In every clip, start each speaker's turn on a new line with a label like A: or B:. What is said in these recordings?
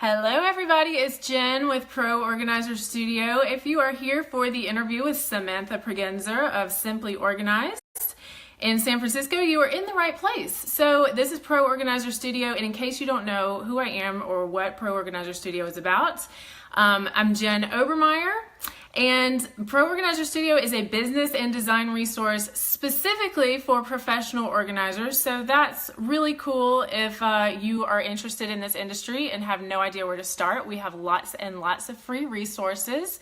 A: Hello everybody, it's Jen with Pro Organizer Studio. If you are here for the interview with Samantha Pregenzer of Simply Organized in San Francisco, you are in the right place. So this is Pro Organizer Studio, and in case you don't know who I am or what Pro Organizer Studio is about, I'm Jen Obermeyer. And Pro Organizer Studio is a business and design resource specifically for professional organizers. So that's really cool if you are interested in this industry and have no idea where to start. We have lots and lots of free resources.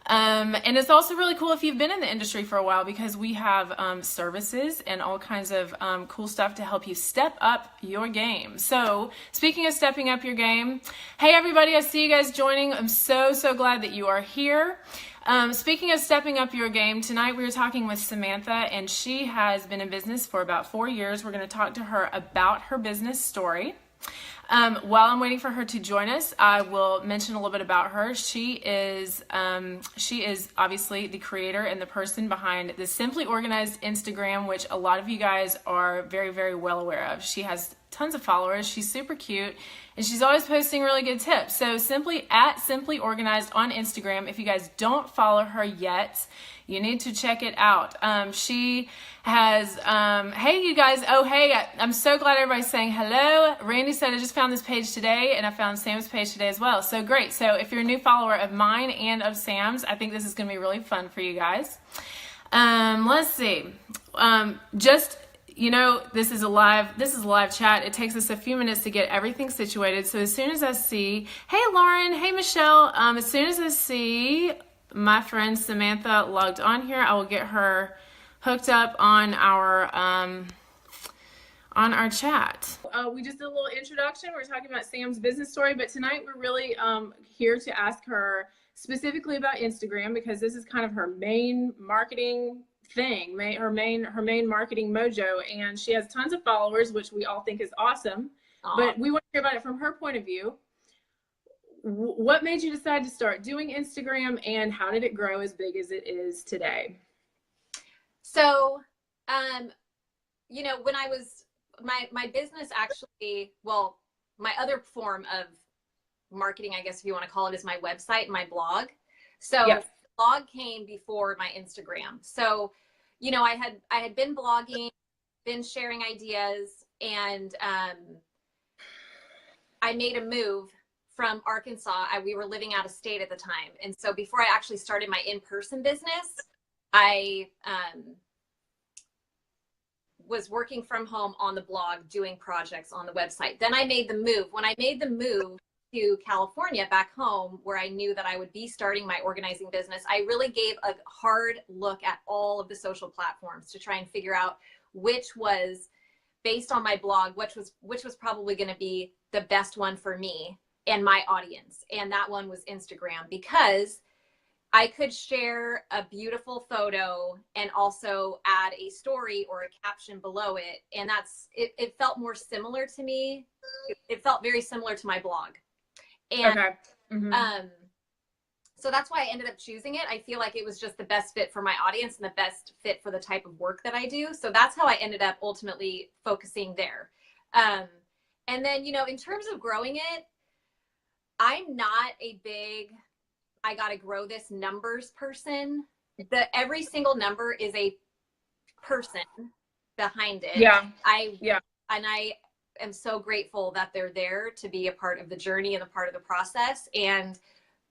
A: And it's also really cool if you've been in the industry for a while, because we have services and all kinds of cool stuff to help you step up your game. So speaking of stepping up your game, hey everybody, I see you guys joining. I'm so glad that you are here. Speaking of stepping up your game, tonight we were talking with Samantha, and she has been in business for about 4 years. We're going to talk to her about her business story. While I'm waiting for her to join us, I will mention a little bit about her. She is obviously the creator and the person behind the Simply Organized Instagram, which a lot of you guys are very well aware of. She has tons of followers. She's super cute, and she's always posting really good tips. So Simply Organized on Instagram. If you guys don't follow her yet, you need to check it out. She has, hey you guys, oh hey, I'm so glad everybody's saying hello. Randy said, I just found this page today, and I found Sam's page today as well. So great. So if you're a new follower of mine and of Sam's, I think this is going to be really fun for you guys. Let's see. This is a live chat. It takes us a few minutes to get everything situated. So as soon as I see, hey Lauren, hey Michelle, as soon as I see my friend Samantha logged on here, I will get her hooked up on our chat. We just did a little introduction. We're talking about Sam's business story, but tonight we're really here to ask her specifically about Instagram, because this is kind of her main marketing thing, her main marketing mojo, and she has tons of followers, which we all think is awesome. Aww. But we want to hear about it from her point of view. What made you decide to start doing Instagram, and how did it grow as big as it is today?
B: So, when I was, my business actually, well, my other form of marketing, I guess if you want to call it, is my website and my blog. So yes. The blog came before my Instagram. So, I had been blogging, been sharing ideas, and I made a move from Arkansas. We were living out of state at the time. And so before I actually started my in-person business, I was working from home on the blog, doing projects on the website. Then I made the move. When I made the move to California, back home, where I knew that I would be starting my organizing business, I really gave a hard look at all of the social platforms to try and figure out which was, based on my blog, which was probably going to be the best one for me and my audience. And that one was Instagram, because I could share a beautiful photo and also add a story or a caption below it. And it felt more similar to me. It felt very similar to my blog. And
A: okay. Mm-hmm.
B: So that's why I ended up choosing it. I feel like it was just the best fit for my audience and the best fit for the type of work that I do. So that's how I ended up ultimately focusing there. And then, in terms of growing it, I'm not a big, I got to grow this numbers person. Every single number is a person behind it.
A: Yeah.
B: And I am so grateful that they're there to be a part of the journey and a part of the process. And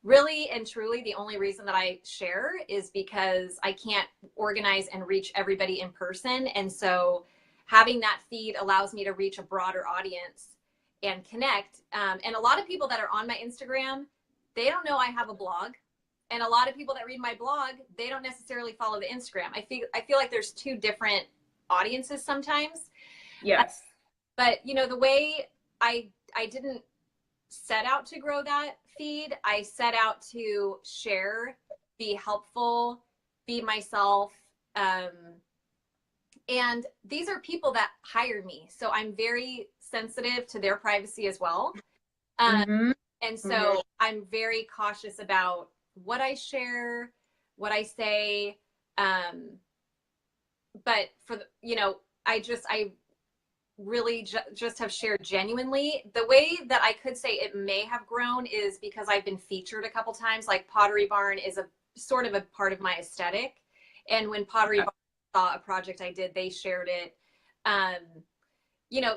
B: really and truly, the only reason that I share is because I can't organize and reach everybody in person. And so having that feed allows me to reach a broader audience and connect. And a lot of people that are on my Instagram, they don't know I have a blog. And a lot of people that read my blog, they don't necessarily follow the Instagram. I feel like there's two different audiences sometimes.
A: Yes.
B: But the way I didn't set out to grow that feed, I set out to share, be helpful, be myself. And these are people that hire me. So I'm very sensitive to their privacy as well.
A: Mm-hmm.
B: And so I'm very cautious about what I share, what I say. But for I really just have shared genuinely. The way that I could say it may have grown is because I've been featured a couple times. Like Pottery Barn is a sort of a part of my aesthetic. And when Pottery Barn saw a project I did, they shared it. You know,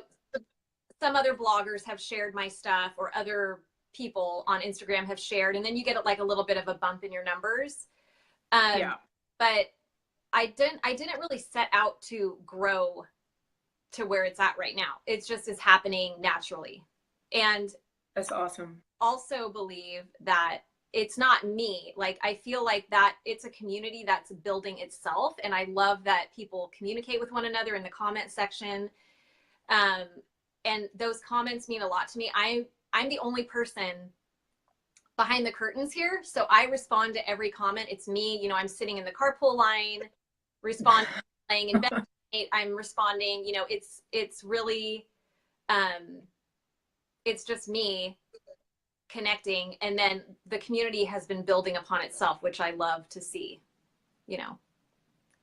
B: some other bloggers have shared my stuff, or other people on Instagram have shared, and then you get like a little bit of a bump in your numbers.
A: Yeah.
B: But I didn't really set out to grow to where it's at right now. It's just is happening naturally. And
A: That's awesome.
B: also believe that it's not me. Like, I feel like that it's a community that's building itself. And I love that people communicate with one another in the comment section. And those comments mean a lot to me. I'm the only person behind the curtains here. So I respond to every comment. It's me, I'm sitting in the carpool line, responding, laying in bed. I'm responding, it's really, it's just me connecting. And then the community has been building upon itself, which I love to see,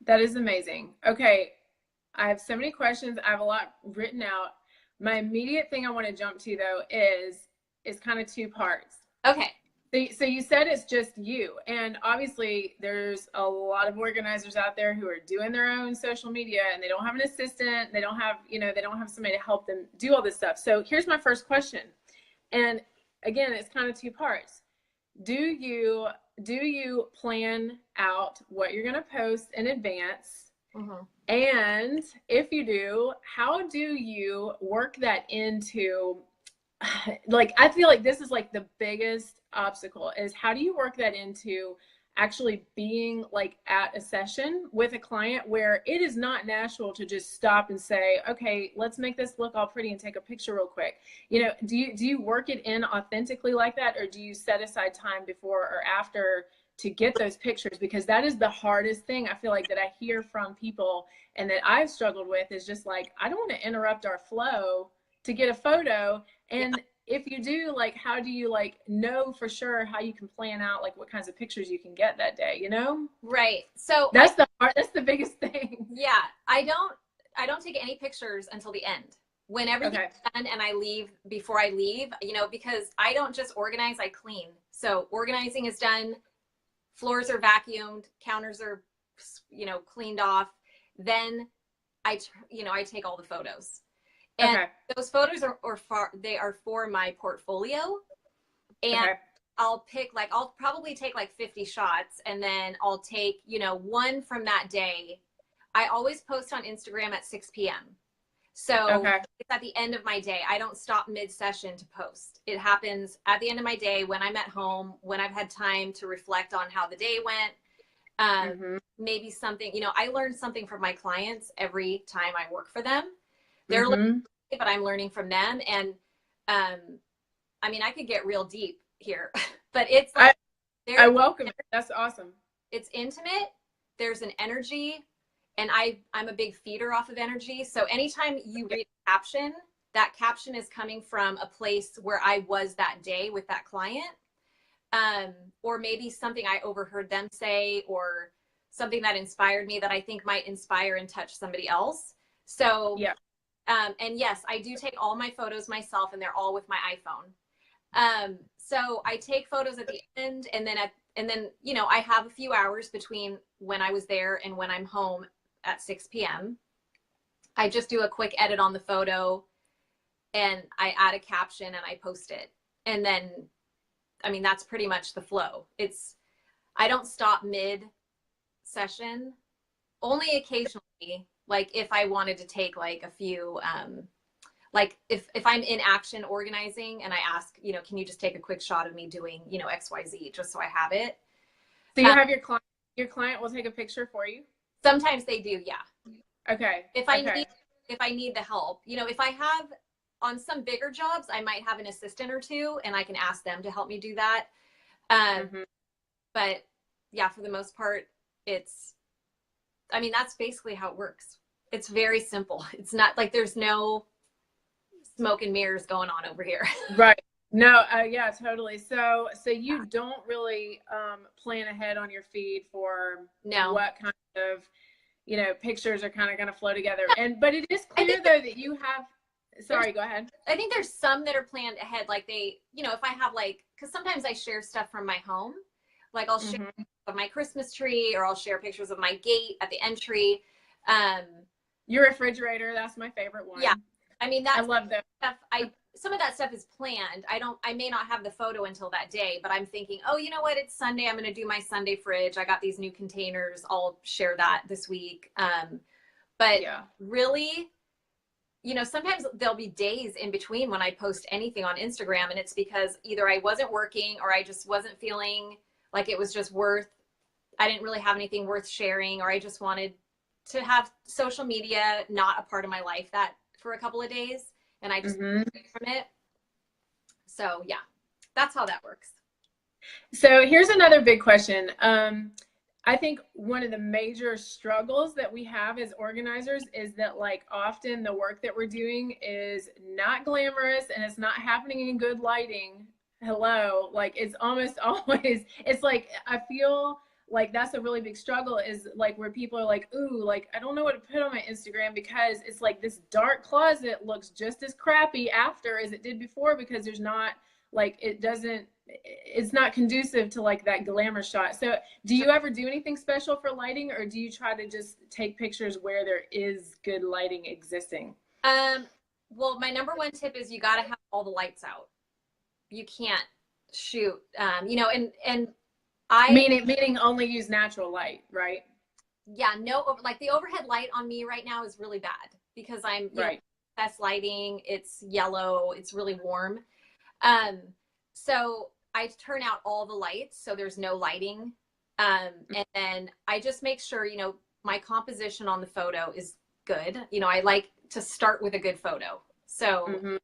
A: That is amazing. Okay. I have so many questions. I have a lot written out. My immediate thing I want to jump to though is kind of two parts.
B: Okay.
A: So you said it's just you, and obviously there's a lot of organizers out there who are doing their own social media, and they don't have an assistant. They don't have, they don't have somebody to help them do all this stuff. So here's my first question. And again, it's kind of two parts. Do you plan out what you're going to post in advance?
B: Mm-hmm.
A: And if you do, how do you work that into, like, I feel like this is like the biggest obstacle, is how do you work that into actually being like at a session with a client where it is not natural to just stop and say, okay, let's make this look all pretty and take a picture real quick. Do you work it in authentically like that, or do you set aside time before or after to get those pictures? Because that is the hardest thing I feel like that I hear from people and that I've struggled with, is just like, I don't want to interrupt our flow to get a photo. And if you do, like, how do you like know for sure how you can plan out like what kinds of pictures you can get that day,
B: Right. So
A: that's the biggest thing.
B: Yeah. I don't take any pictures until the end. When everything's done and I leave, before I leave, because I don't just organize, I clean. So organizing is done, floors are vacuumed, counters are, cleaned off. Then I take all the photos. And those photos are for my portfolio. And I'll probably take like 50 shots, and then I'll take, one from that day. I always post on Instagram at 6 p.m. So it's at the end of my day. I don't stop mid-session to post. It happens at the end of my day, when I'm at home, when I've had time to reflect on how the day went. Maybe something, I learn something from my clients every time I work for them. They're learning, but I'm learning from them. And I could get real deep here, but it's like,
A: I welcome it. That's awesome.
B: It's intimate. There's an energy, and I'm a big feeder off of energy. So anytime you read a caption, that caption is coming from a place where I was that day with that client, or maybe something I overheard them say, or something that inspired me that I think might inspire and touch somebody else. So, and yes, I do take all my photos myself, and they're all with my iPhone. So I take photos at the end, and then I have a few hours between when I was there and when I'm home at 6 p.m. I just do a quick edit on the photo, and I add a caption and I post it. And then, that's pretty much the flow. I don't stop mid session, only occasionally, like if I wanted to take like a few, like if I'm in action organizing and I ask, can you just take a quick shot of me doing, XYZ, just so I have it.
A: So you have your client will take a picture for you?
B: Sometimes they do. Yeah.
A: Okay.
B: If I need the help, if I have on some bigger jobs, I might have an assistant or two, and I can ask them to help me do that. But yeah, for the most part, that's basically how it works. It's very simple. It's not like there's no smoke and mirrors going on over here.
A: Right. No, yeah, totally. So you don't really plan ahead on your feed for what kind of, you know, pictures are kind of going to flow together. But it is
B: I
A: clear
B: think
A: though that you have, sorry, go ahead.
B: I think there's some that are planned ahead. Like they, you know, if I have like, cause sometimes I share stuff from my home, like I'll share of my Christmas tree, or I'll share pictures of my gate at the entry. Um,
A: Your refrigerator, that's my favorite one.
B: Yeah. I mean,
A: I
B: that's
A: love that.
B: stuff. Some of that stuff is planned. I may not have the photo until that day, but I'm thinking, oh, you know what? It's Sunday. I'm going to do my Sunday fridge. I got these new containers. I'll share that this week. But
A: Yeah.
B: really, you know, sometimes there'll be days in between when I post anything on Instagram, and it's because either I wasn't working or I just wasn't feeling like it was just I didn't really have anything worth sharing, or I just wanted to have social media not a part of my life that for a couple of days, and I just from it. So yeah, that's how that works.
A: So here's another big question. I think one of the major struggles that we have as organizers is that, like, often the work that we're doing is not glamorous and it's not happening in good lighting. Hello, like it's almost always, it's like, I feel like that's a really big struggle, is like where people are like, ooh, like I don't know what to put on my Instagram because it's like this dark closet looks just as crappy after as it did before, because there's not, like, it's not conducive to like that glamour shot. So do you ever do anything special for lighting, or do you try to just take pictures where there is good lighting existing?
B: Well, my number one tip is you got to have all the lights out. You can't shoot, you know, and
A: meaning only use natural light, right?
B: Yeah, no, like the overhead light on me right now is really bad because I'm, you know, best lighting. It's yellow. It's really warm. So I turn out all the lights so there's no lighting. And then I just make sure, you know, my composition on the photo is good. You know, I like to start with a good photo. So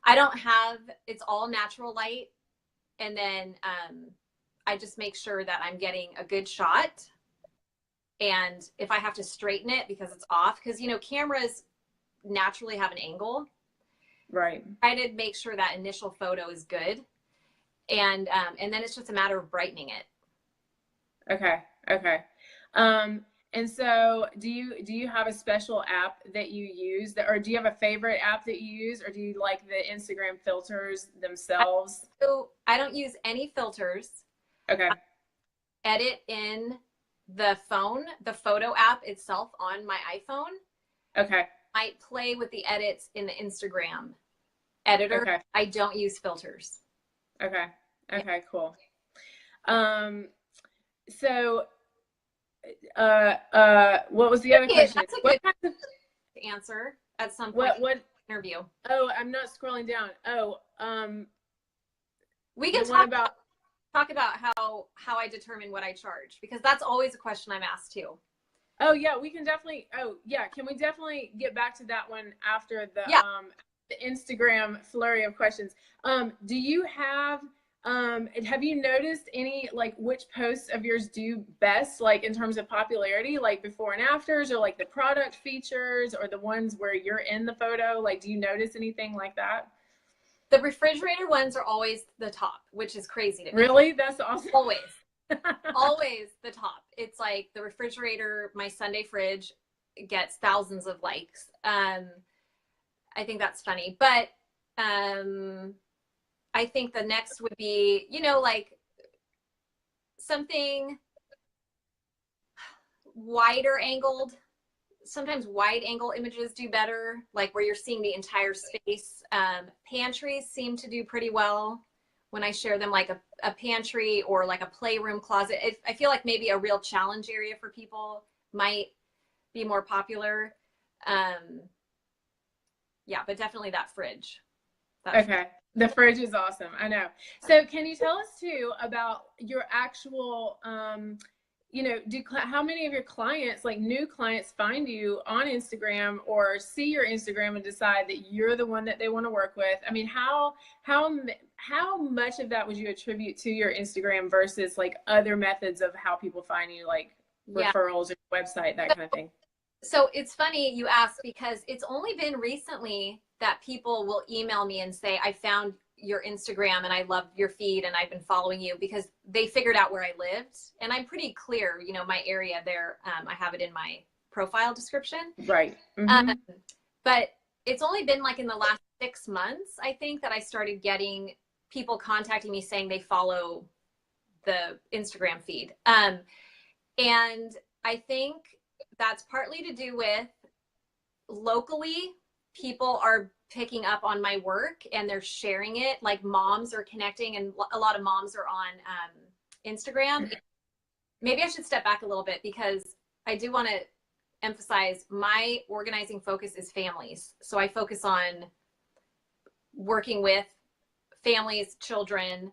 B: I don't have, it's all natural light. And then I just make sure that I'm getting a good shot. And if I have to straighten it because it's off, because, you know, cameras naturally have an angle.
A: Right.
B: I did make sure that initial photo is good. And then it's just a matter of brightening it.
A: Okay. Okay. And so do you have a special app that you use, or do you have a favorite app that you use, or do you like the Instagram filters themselves?
B: So I don't use any filters.
A: Okay.
B: I edit in the phone, the photo app itself on my iPhone.
A: Okay.
B: I play with the edits in the Instagram editor.
A: Okay.
B: I don't use filters.
A: Okay. Okay, cool. So what was the other question?
B: That's a good answer at some point
A: what
B: in the interview.
A: Oh, I'm not scrolling down. Oh,
B: we can talk about how I determine what I charge, because that's always a question I'm asked too.
A: Oh yeah, we can definitely. Oh yeah, can we definitely get back to that one after the the Instagram flurry of questions? Do you have you noticed any, like, which posts of yours do best, like in terms of popularity, like before and afters, or like the product features, or the ones where you're in the photo? Like, do you notice anything like that?
B: The refrigerator ones are always the top, which is crazy to me.
A: Really? That's awesome.
B: Always. Always the top. It's like the refrigerator, my Sunday fridge gets thousands of likes. I think that's funny. But I think the next would be, you know, like something wider angled. Sometimes wide angle images do better, like where you're seeing the entire space. Pantries seem to do pretty well when I share them, like a pantry or like a playroom closet. I feel like maybe a real challenge area for people might be more popular. Yeah, but definitely that fridge.
A: Okay. The fridge is awesome. I know. So can you tell us too about your actual, you know, how many of your clients, like new clients, find you on Instagram or see your Instagram and decide that you're the one that they want to work with? I mean, how much of that would you attribute to your Instagram versus like other methods of how people find you, like referrals or website, that kind of thing?
B: So it's funny you ask, because it's only been recently that people will email me and say, I found your Instagram and I love your feed and I've been following you because they figured out where I lived, and I'm pretty clear, you know, my area there. I have it in my profile description.
A: Right.
B: But it's only been like in the last 6 months, I think, that I started getting people contacting me saying they follow the Instagram feed. And I think that's partly to do with locally, people are picking up on my work and they're sharing it. Like moms are connecting, and a lot of moms are on Instagram. Maybe I should step back a little bit because I do want to emphasize my organizing focus is families. So I focus on working with families, children,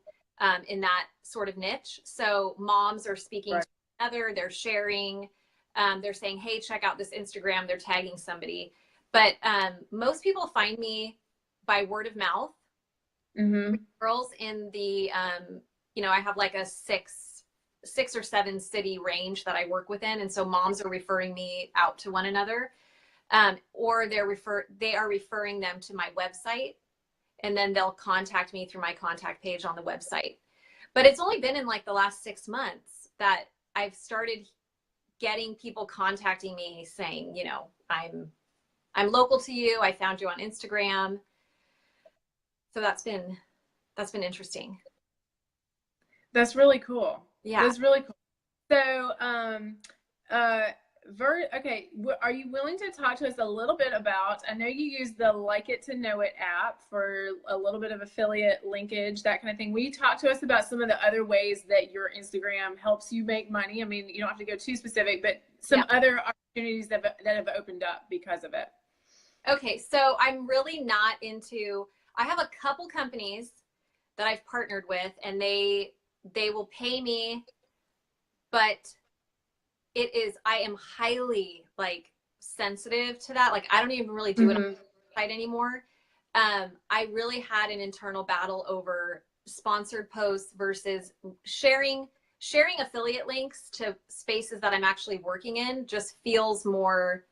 B: in that sort of niche. So moms are speaking to each other, they're sharing, they're saying, hey, check out this Instagram, they're tagging somebody. But most people find me by word of mouth. Girls in the, you know, I have like a six or seven city range that I work within. And so moms are referring me out to one another, or they are referring them to my website, and then they'll contact me through my contact page on the website. But it's only been in like the last 6 months that I've started getting people contacting me saying, you know, I'm local to you. I found you on Instagram. So that's been interesting.
A: That's really cool.
B: Yeah.
A: That's really cool. So, okay, are you willing to talk to us a little bit about, I know you use the Like It to Know It app for a little bit of affiliate linkage, that kind of thing. Will you talk to us about some of the other ways that your Instagram helps you make money? I mean, you don't have to go too specific, but some other opportunities that have opened up because of it.
B: Okay, so I'm really not into, I have a couple companies that I've partnered with, and they will pay me, but I am highly like sensitive to that. Like I don't even really do it on the site anymore. I really had an internal battle over sponsored posts versus sharing affiliate links to spaces that I'm actually working in. Just feels more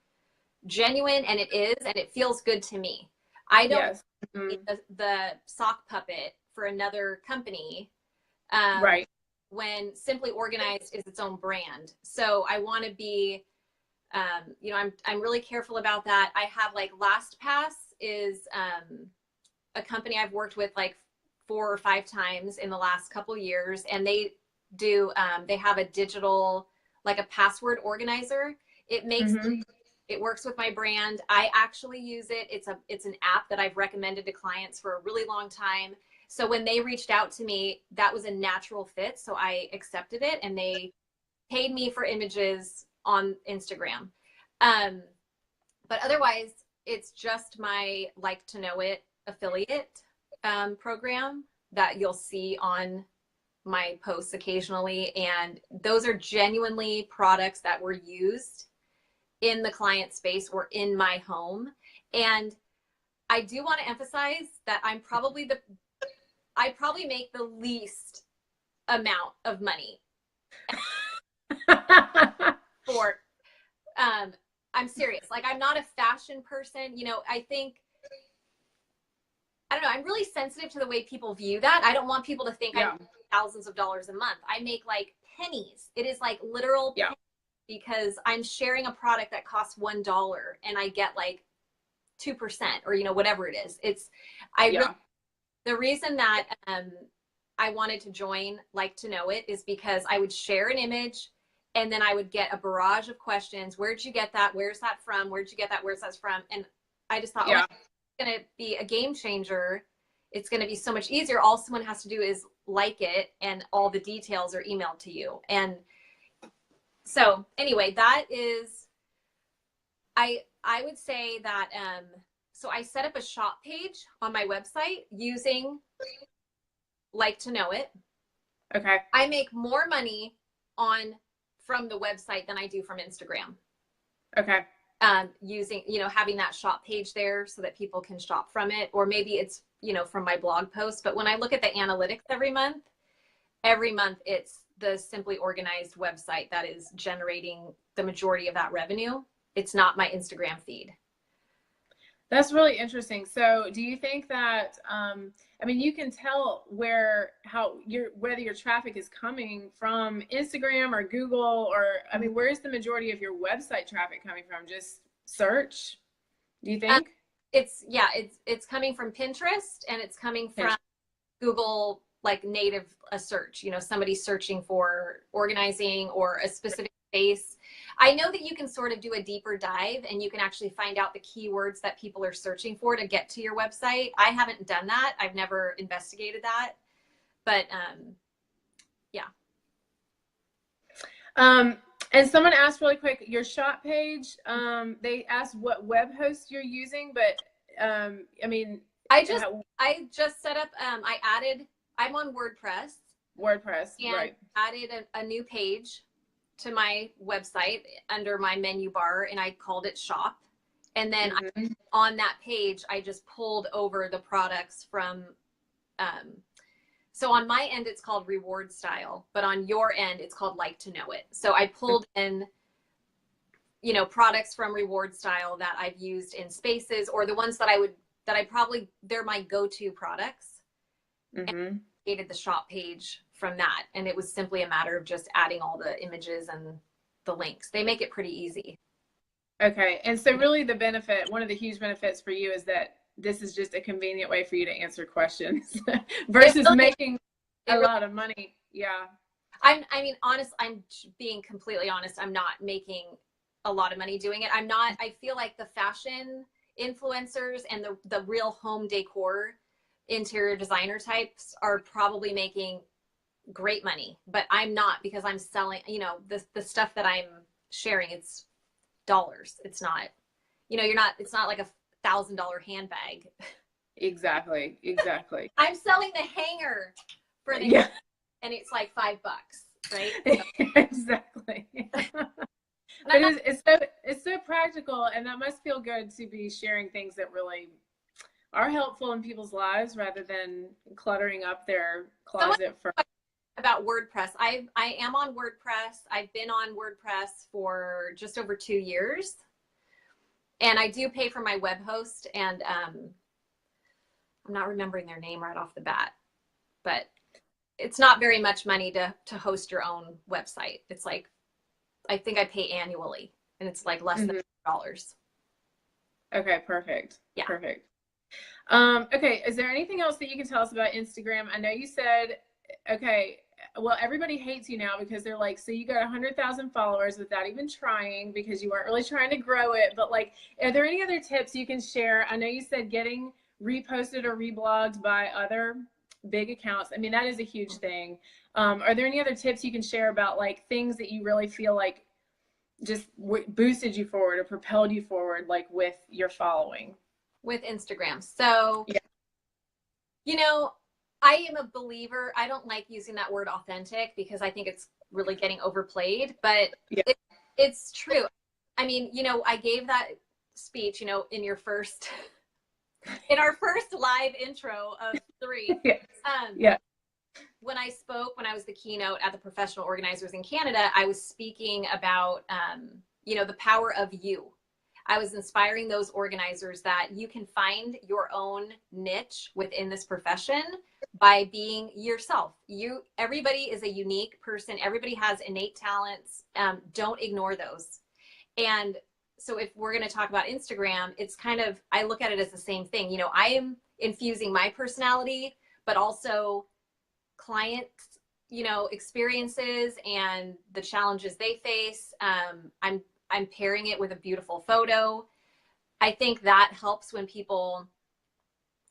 B: genuine, and it feels good to me. I don't be the sock puppet for another company. When Simply Organized is its own brand. So I want to be, you know, I'm really careful about that. I have like LastPass is a company I've worked with like 4 or 5 times in the last couple years, and they have a digital, like a password organizer. It makes it works with my brand. I actually use it. It's an app that I've recommended to clients for a really long time. So when they reached out to me, that was a natural fit. So I accepted it, and they paid me for images on Instagram. But otherwise, it's just my Like to Know It affiliate program that you'll see on my posts occasionally. And those are genuinely products that were used in the client space or in my home. And I do want to emphasize that I probably make the least amount of money for, I'm serious. Like I'm not a fashion person. You know, I don't know. I'm really sensitive to the way people view that. I don't want people to think I make thousands of dollars a month. I make like pennies. It is like literal pennies, because I'm sharing a product that costs $1 and I get like 2%, or, you know, whatever it is. The reason that I wanted to join Like to Know It is because I would share an image, and then I would get a barrage of questions. Where'd you get that? Where's that from? Where'd you get that? Where's that from? And I just thought, oh, it's going to be a game changer. It's going to be so much easier. All someone has to do is like it, and all the details are emailed to you. And so anyway, that is, I would say that, so I set up a shop page on my website using Like to Know It.
A: Okay.
B: I make more money from the website than I do from Instagram.
A: Okay.
B: Using, you know, having that shop page there so that people can shop from it, or maybe it's, you know, from my blog post. But when I look at the analytics every month it's the Simply Organized website that is generating the majority of that revenue. It's not my Instagram feed.
A: That's really interesting. So do you think that, I mean, you can tell whether your traffic is coming from Instagram or Google, or, I mean, where's the majority of your website traffic coming from? Just search, do you think?
B: It's coming from Pinterest, and it's coming from Google, like native search, somebody searching for organizing or a specific space. I know that you can sort of do a deeper dive and you can actually find out the keywords that people are searching for to get to your website. I haven't done that. I've never investigated that, but yeah.
A: And someone asked really quick, your shop page, they asked what web host you're using, but I mean,
B: I just set up, I'm on WordPress. And
A: right.
B: added a new page to my website under my menu bar, and I called it shop. And then on that page, I just pulled over the products from, so on my end, it's called reward style, but on your end, it's called like to know it. So I pulled in, products from reward style that I've used in spaces, or the ones that they're my go-to products. And created the shop page from that. And it was simply a matter of just adding all the images and the links. They make it pretty easy.
A: Okay. And so really one of the huge benefits for you is that this is just a convenient way for you to answer questions versus making a lot of money. Yeah.
B: I'm being completely honest. I'm not making a lot of money doing it. I feel like the fashion influencers and the real home decor interior designer types are probably making great money, but I'm not, because I'm selling, the stuff that I'm sharing, it's dollars. It's not, it's not like $1,000 handbag.
A: Exactly.
B: I'm selling the hanger for the and it's like $5, right? So.
A: Exactly. But it's so practical, and that must feel good to be sharing things that really are helpful in people's lives rather than cluttering up their closet
B: about WordPress. I am on WordPress. I've been on WordPress for just over 2 years, and I do pay for my web host, and I'm not remembering their name right off the bat, but it's not very much money to host your own website. It's like, I think I pay annually, and it's like less than $100.
A: Okay, perfect.
B: Yeah.
A: Perfect. Okay, is there anything else that you can tell us about Instagram? I know you said, okay, well, everybody hates you now because they're like, so you got 100,000 followers without even trying, because you weren't really trying to grow it. But like, are there any other tips you can share? I know you said getting reposted or reblogged by other big accounts. I mean, that is a huge thing. Are there any other tips you can share about like things that you really feel like just boosted you forward or propelled you forward, like with your following?
B: With Instagram. So, I am a believer. I don't like using that word authentic because I think it's really getting overplayed, but it's true. I mean, I gave that speech, in our first live intro of 3. When I spoke, when I was the keynote at the Professional Organizers in Canada, I was speaking about, the power of you. I was inspiring those organizers that you can find your own niche within this profession by being yourself. Everybody is a unique person. Everybody has innate talents. Don't ignore those. And so if we're going to talk about Instagram, it's kind of, I look at it as the same thing. I am infusing my personality, but also clients, experiences and the challenges they face. I'm pairing it with a beautiful photo. I think that helps when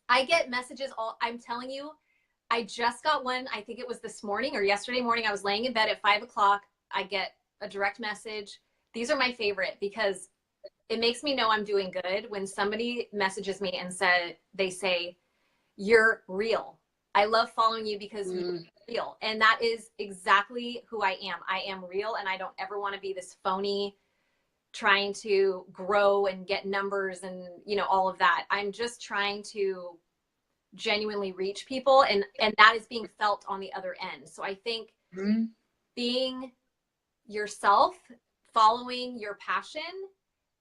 B: I get messages I'm telling you, I just got one. I think it was this morning or yesterday morning. I was laying in bed at 5 o'clock. I get a direct message. These are my favorite because it makes me know I'm doing good when somebody messages me and they say, you're real. I love following you because you're real. And that is exactly who I am. I am real, and I don't ever want to be this phony trying to grow and get numbers and, all of that. I'm just trying to genuinely reach people, and that is being felt on the other end. So I think being yourself, following your passion,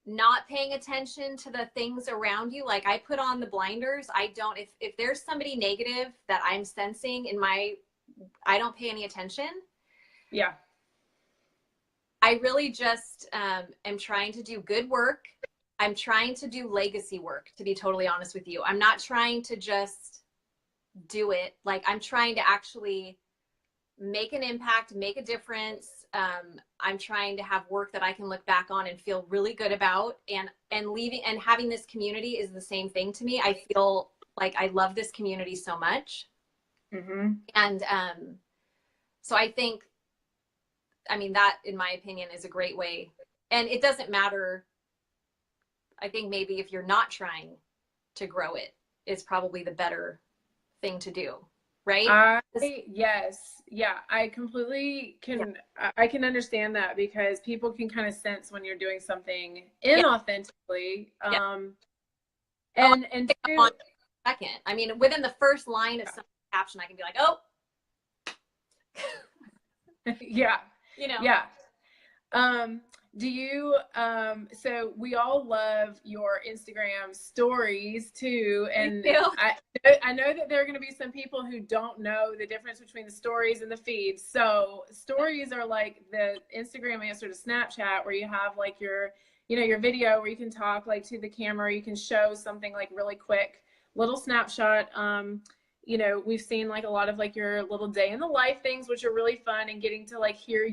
B: not paying attention to the things around you. Like I put on the blinders. I don't, if there's somebody negative that I'm sensing in I don't pay any attention.
A: Yeah.
B: I really just am trying to do good work. I'm trying to do legacy work, to be totally honest with you. I'm not trying to just do it. Like I'm trying to actually make an impact, make a difference. I'm trying to have work that I can look back on and feel really good about, and leaving and having this community is the same thing to me. I feel like I love this community so much.
A: Mm-hmm.
B: And so I think, I mean, that in my opinion is a great way. And it doesn't matter. I think maybe if you're not trying to grow it, is probably the better thing to do. Right?
A: Yes. Yeah. I completely can. Yeah. I can understand that, because people can kind of sense when you're doing something inauthentically.
B: Yeah.
A: And
B: on second, I mean, within the first line of some caption, I can be like, oh,
A: yeah,
B: you know,
A: yeah. Do you, so we all love your Instagram stories too. And I know that there are going to be some people who don't know the difference between the stories and the feeds. So stories are like the Instagram answer to Snapchat, where you have like your video where you can talk like to the camera, you can show something like really quick, little snapshot. We've seen like a lot of like your little day in the life things, which are really fun, and getting to like hear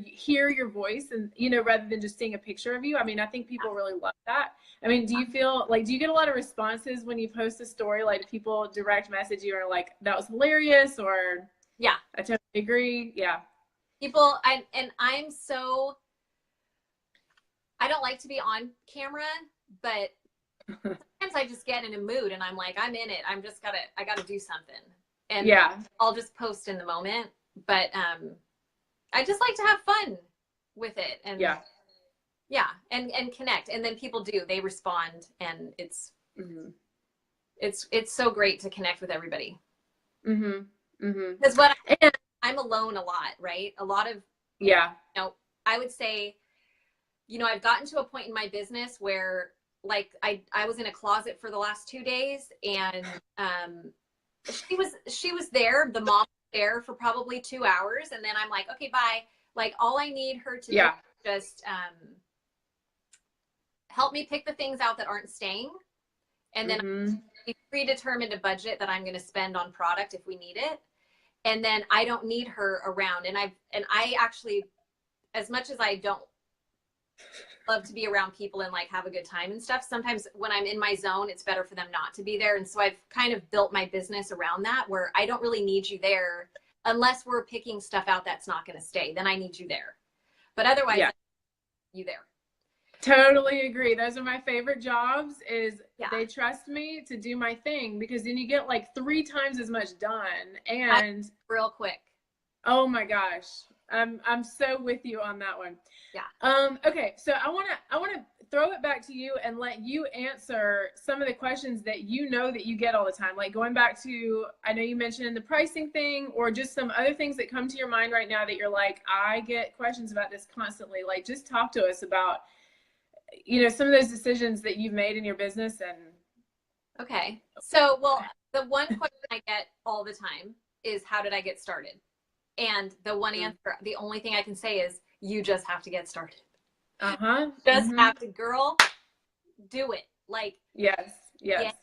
A: your voice, and rather than just seeing a picture of you. I mean, I think people really love that. I mean, do you feel like, do you get a lot of responses when you post a story? Like, do people direct message you or like, that was hilarious, or
B: yeah,
A: I totally agree. Yeah.
B: People, I'm so, I don't like to be on camera, but sometimes I just get in a mood and I'm like, I'm in it. I gotta do something. And
A: yeah,
B: I'll just post in the moment. But I just like to have fun with it, and and connect. And then people they respond, and it's so great to connect with everybody. Because I'm alone a lot, right? A lot of I would say, I've gotten to a point in my business where like I was in a closet for the last 2 days, and she was there, the mom was there for probably 2 hours, and then I'm like, okay, bye. Like all I need her to do is just help me pick the things out that aren't staying, and then we predetermined a budget that I'm going to spend on product if we need it, and then I don't need her around. And I actually, as much as I don't love to be around people and like have a good time and stuff, sometimes when I'm in my zone, it's better for them not to be there. And so I've kind of built my business around that, where I don't really need you there unless we're picking stuff out that's not going to stay. Then I need you there, but otherwise you there.
A: Totally agree. Those are my favorite jobs, is they trust me to do my thing, because then you get like 3 times as much done, and
B: real quick.
A: Oh my gosh. I'm so with you on that one.
B: Yeah.
A: Okay. So I want to throw it back to you and let you answer some of the questions that that you get all the time. Like going back to, I know you mentioned the pricing thing, or just some other things that come to your mind right now that you're like, I get questions about this constantly. Like, just talk to us about, some of those decisions that you've made in your business. And
B: okay. So, well, the one question I get all the time is, how did I get started? And the one answer, the only thing I can say is, you just have to get started. Just have to, girl, do it. Like,
A: yes.
B: Get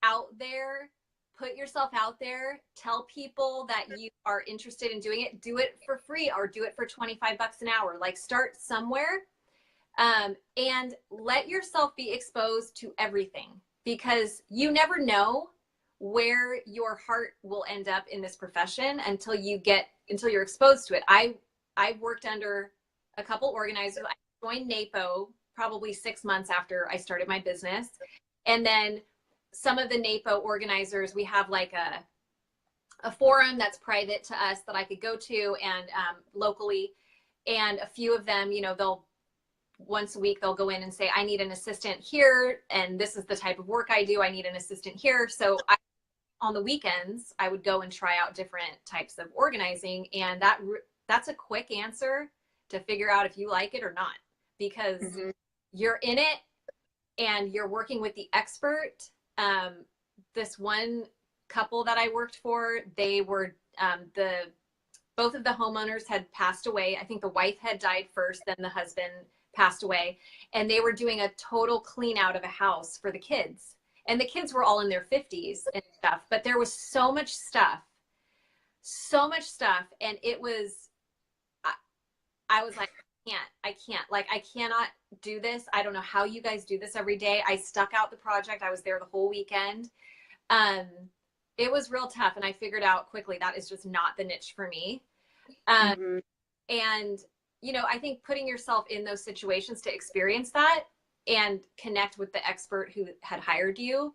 B: out there, put yourself out there, tell people that you are interested in doing it. Do it for free, or do it for $25 an hour. Like, start somewhere, and let yourself be exposed to everything, because you never know where your heart will end up in this profession until you're exposed to it. I worked under a couple organizers. I joined NAPO probably 6 months after I started my business. And then some of the NAPO organizers, we have like a forum that's private to us that I could go to, and locally. And a few of them, they'll once a week, they'll go in and say, I need an assistant here, and this is the type of work I do. I need an assistant here. So on the weekends, I would go and try out different types of organizing. And that's a quick answer to figure out if you like it or not, because you're in it. and you're working with the expert. This one couple that I worked for, they were both of the homeowners had passed away. I think the wife had died first, then the husband passed away, and they were doing a total clean out of a house for the kids. And the kids were all in their 50s and stuff, but there was so much stuff. And it was, I was like, I can't, like, I cannot do this. I don't know how you guys do this every day. I stuck out the project. I was there the whole weekend. It was real tough. And I figured out quickly that is just not the niche for me. And, you know, I think putting yourself in those situations to experience that and connect with the expert who had hired you,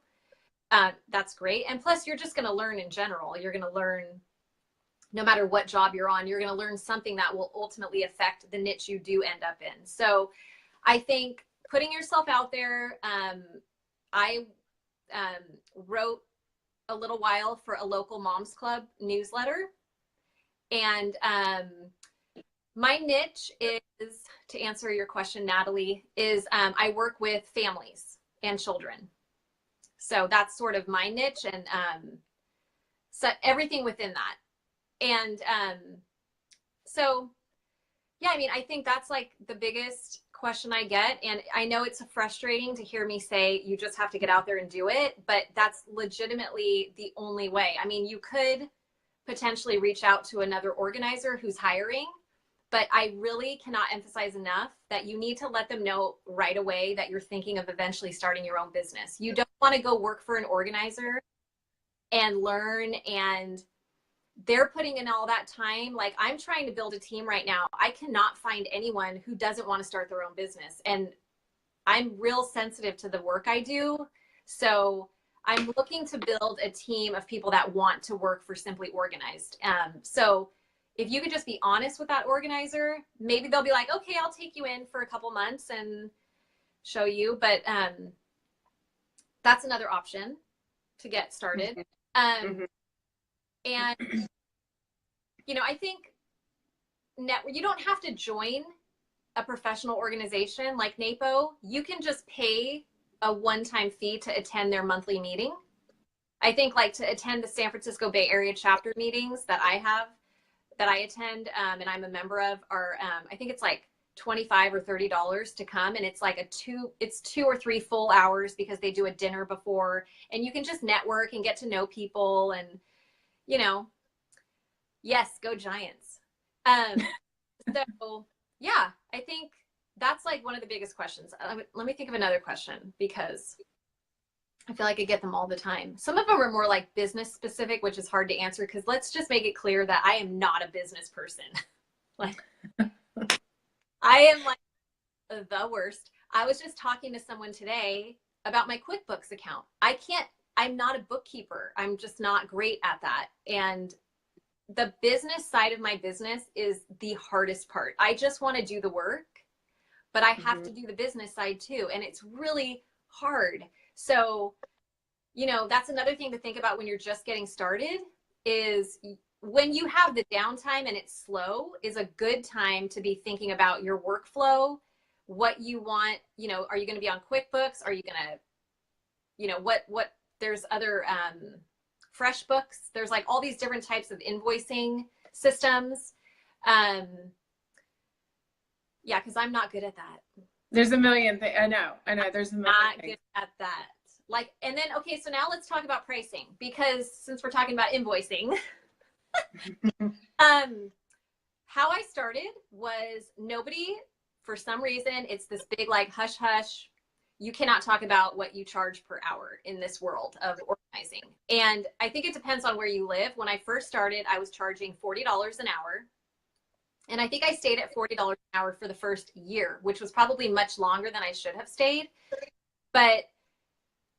B: that's great. And plus, you're just going to learn in general. You're going to learn no matter what job you're on, you're going to learn something that will ultimately affect the niche you do end up in. So I think putting yourself out there, I wrote a little while for a local Moms Club newsletter. And my niche is, to answer your question, Natalie, is I work with families and children. So that's sort of my niche, and so everything within that. And so, yeah, I mean, I think that's like the biggest question I get. And I know it's frustrating to hear me say you just have to get out there and do it, but that's legitimately the only way. I mean, you could potentially reach out to another organizer who's hiring, but I really cannot emphasize enough that you need to let them know right away that you're thinking of eventually starting your own business. You don't want to go work for an organizer and learn, and they're putting in all that time. Like, I'm trying to build a team right now. I cannot find anyone who doesn't want to start their own business. And I'm real sensitive to the work I do. So I'm looking to build a team of people that want to work for Simply Organized. So if you could just be honest with that organizer, maybe they'll be like, okay, I'll take you in for a couple months and show you. But that's another option to get started. And, you know, I think you don't have to join a professional organization like NAPO. You can just pay a one-time fee to attend their monthly meeting. I think, like, to attend the San Francisco Bay Area chapter meetings that I attend, and I'm a member of, are, I think it's like $25 or $30 to come. And it's like it's 2 or 3 full hours because they do a dinner before, and you can just network and get to know people. And, you know, yes, go Giants. So yeah, I think that's like one of the biggest questions. Let me think of another question, because I feel like I get them all the time. Some of them are more like business specific, which is hard to answer, because let's just make it clear that I am not a business person. Like, I am like the worst. I was just talking to someone today about my QuickBooks account. I'm not a bookkeeper. I'm just not great at that. And the business side of my business is the hardest part. I just want to do the work, but I have to do the business side too. And it's really hard. So, you know, that's another thing to think about when you're just getting started, is when you have the downtime and it's slow, is a good time to be thinking about your workflow, what you want. You know, are you going to be on QuickBooks? Are you going to, you know, what there's other, FreshBooks. There's like all these different types of invoicing systems. Yeah, because I'm not good at that.
A: There's a million things. I know. There's a million
B: not
A: things.
B: Good at that. Like, and then, okay, so now let's talk about pricing, because since we're talking about invoicing, how I started was, nobody, for some reason, it's this big like hush hush. You cannot talk about what you charge per hour in this world of organizing. And I think it depends on where you live. When I first started, I was charging $40 an hour. And I think I stayed at $40 an hour for the first year, which was probably much longer than I should have stayed. But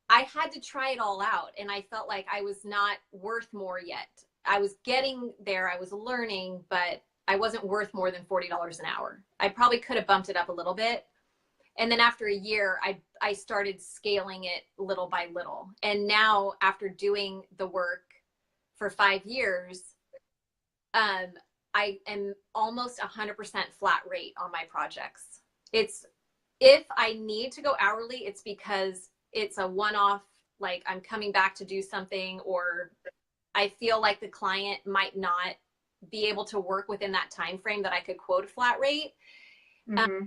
B: I had to try it all out. And I felt like I was not worth more yet. I was getting there. I was learning, but I wasn't worth more than $40 an hour. I probably could have bumped it up a little bit. And then after a year, I started scaling it little by little. And now, after doing the work for 5 years, I am almost 100% flat rate on my projects. It's If I need to go hourly, it's because it's a one-off, like I'm coming back to do something, or I feel like the client might not be able to work within that time frame that I could quote a flat rate.
A: Mm-hmm.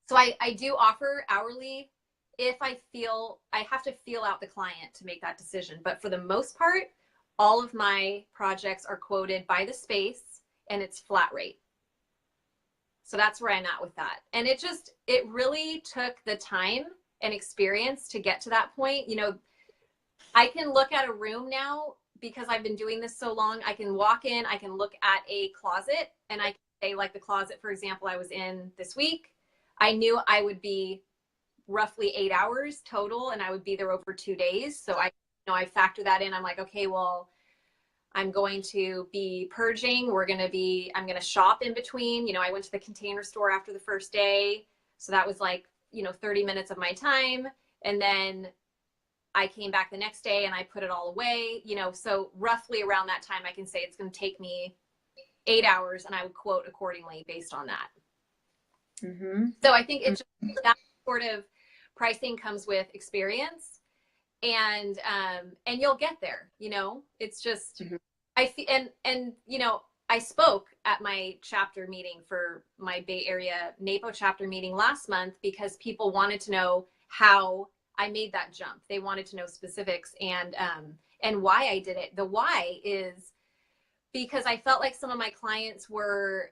B: So I do offer hourly if I feel I have to feel out the client to make that decision. But for the most part, all of my projects are quoted by the space and it's flat rate. So that's where I'm at with that. And it really took the time and experience to get to that point. You know, I can look at a room now because I've been doing this so long. I can walk in, I can look at a closet, and I can say, like the closet, for example, I was in this week. I knew I would be roughly 8 hours total, and I would be there over 2 days. So I factor that in. I'm like, okay, well, I'm going to be purging. I'm going to shop in between. You know, I went to the Container Store after the first day. So that was like, 30 minutes of my time. And then I came back the next day and I put it all away, so roughly around that time, I can say it's going to take me 8 hours, and I would quote accordingly based on that.
A: Mm-hmm.
B: So I think it's just that sort of pricing comes with experience, and you'll get there, it's just, mm-hmm. I spoke at my chapter meeting for my Bay Area NAPO chapter meeting last month because people wanted to know how I made that jump. They wanted to know specifics and why I did it. The why is because I felt like some of my clients were,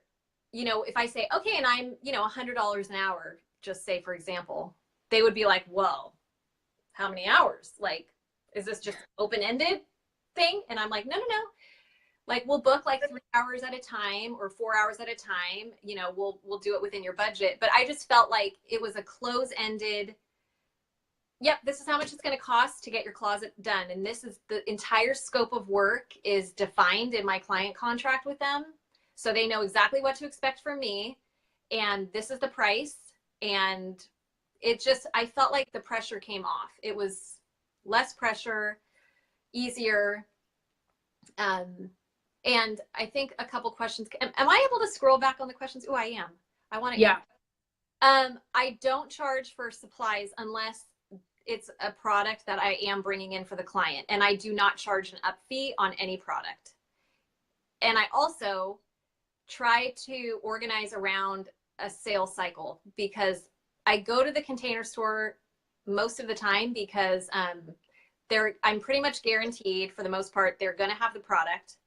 B: if I say, okay, and I'm, $100 an hour, just say, for example, they would be like, whoa, how many hours? Like, is this just open-ended thing? And I'm like, no. Like, we'll book like 3 hours at a time or 4 hours at a time. We'll do it within your budget. But I just felt like it was a close-ended, yep, this is how much it's going to cost to get your closet done. And this is the entire scope of work is defined in my client contract with them. So they know exactly what to expect from me. And this is the price. And I felt like the pressure came off. It was less pressure, easier. And I think a couple questions. Am I able to scroll back on the questions? Oh, I am. I want to.
A: Yeah.
B: I don't charge for supplies unless it's a product that I am bringing in for the client, and I do not charge an up fee on any product. And I also try to organize around a sales cycle because I go to the Container Store most of the time because I'm pretty much guaranteed for the most part they're going to have the product,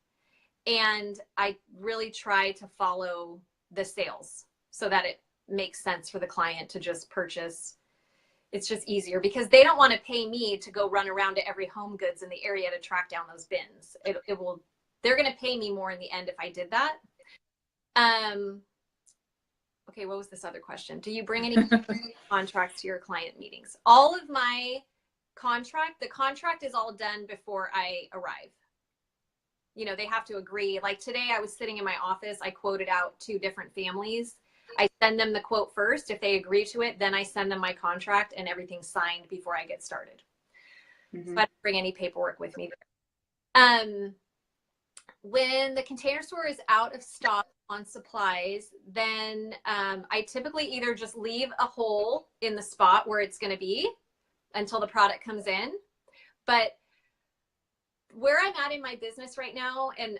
B: and I really try to follow the sales so that it makes sense for the client to just purchase. It's just easier because they don't want to pay me to go run around to every Home Goods in the area to track down those bins. They're going to pay me more in the end if I did that. Okay, what was this other question? Do you bring any contracts to your client meetings? All of my the contract is all done before I arrive. They have to agree. Like today I was sitting in my office, I quoted out 2 different families. I send them the quote first. If they agree to it, then I send them my contract and everything's signed before I get started. Mm-hmm. So I don't bring any paperwork with me there. When the Container Store is out of stock on supplies, then I typically either just leave a hole in the spot where it's going to be until the product comes in. But where I'm at in my business right now, and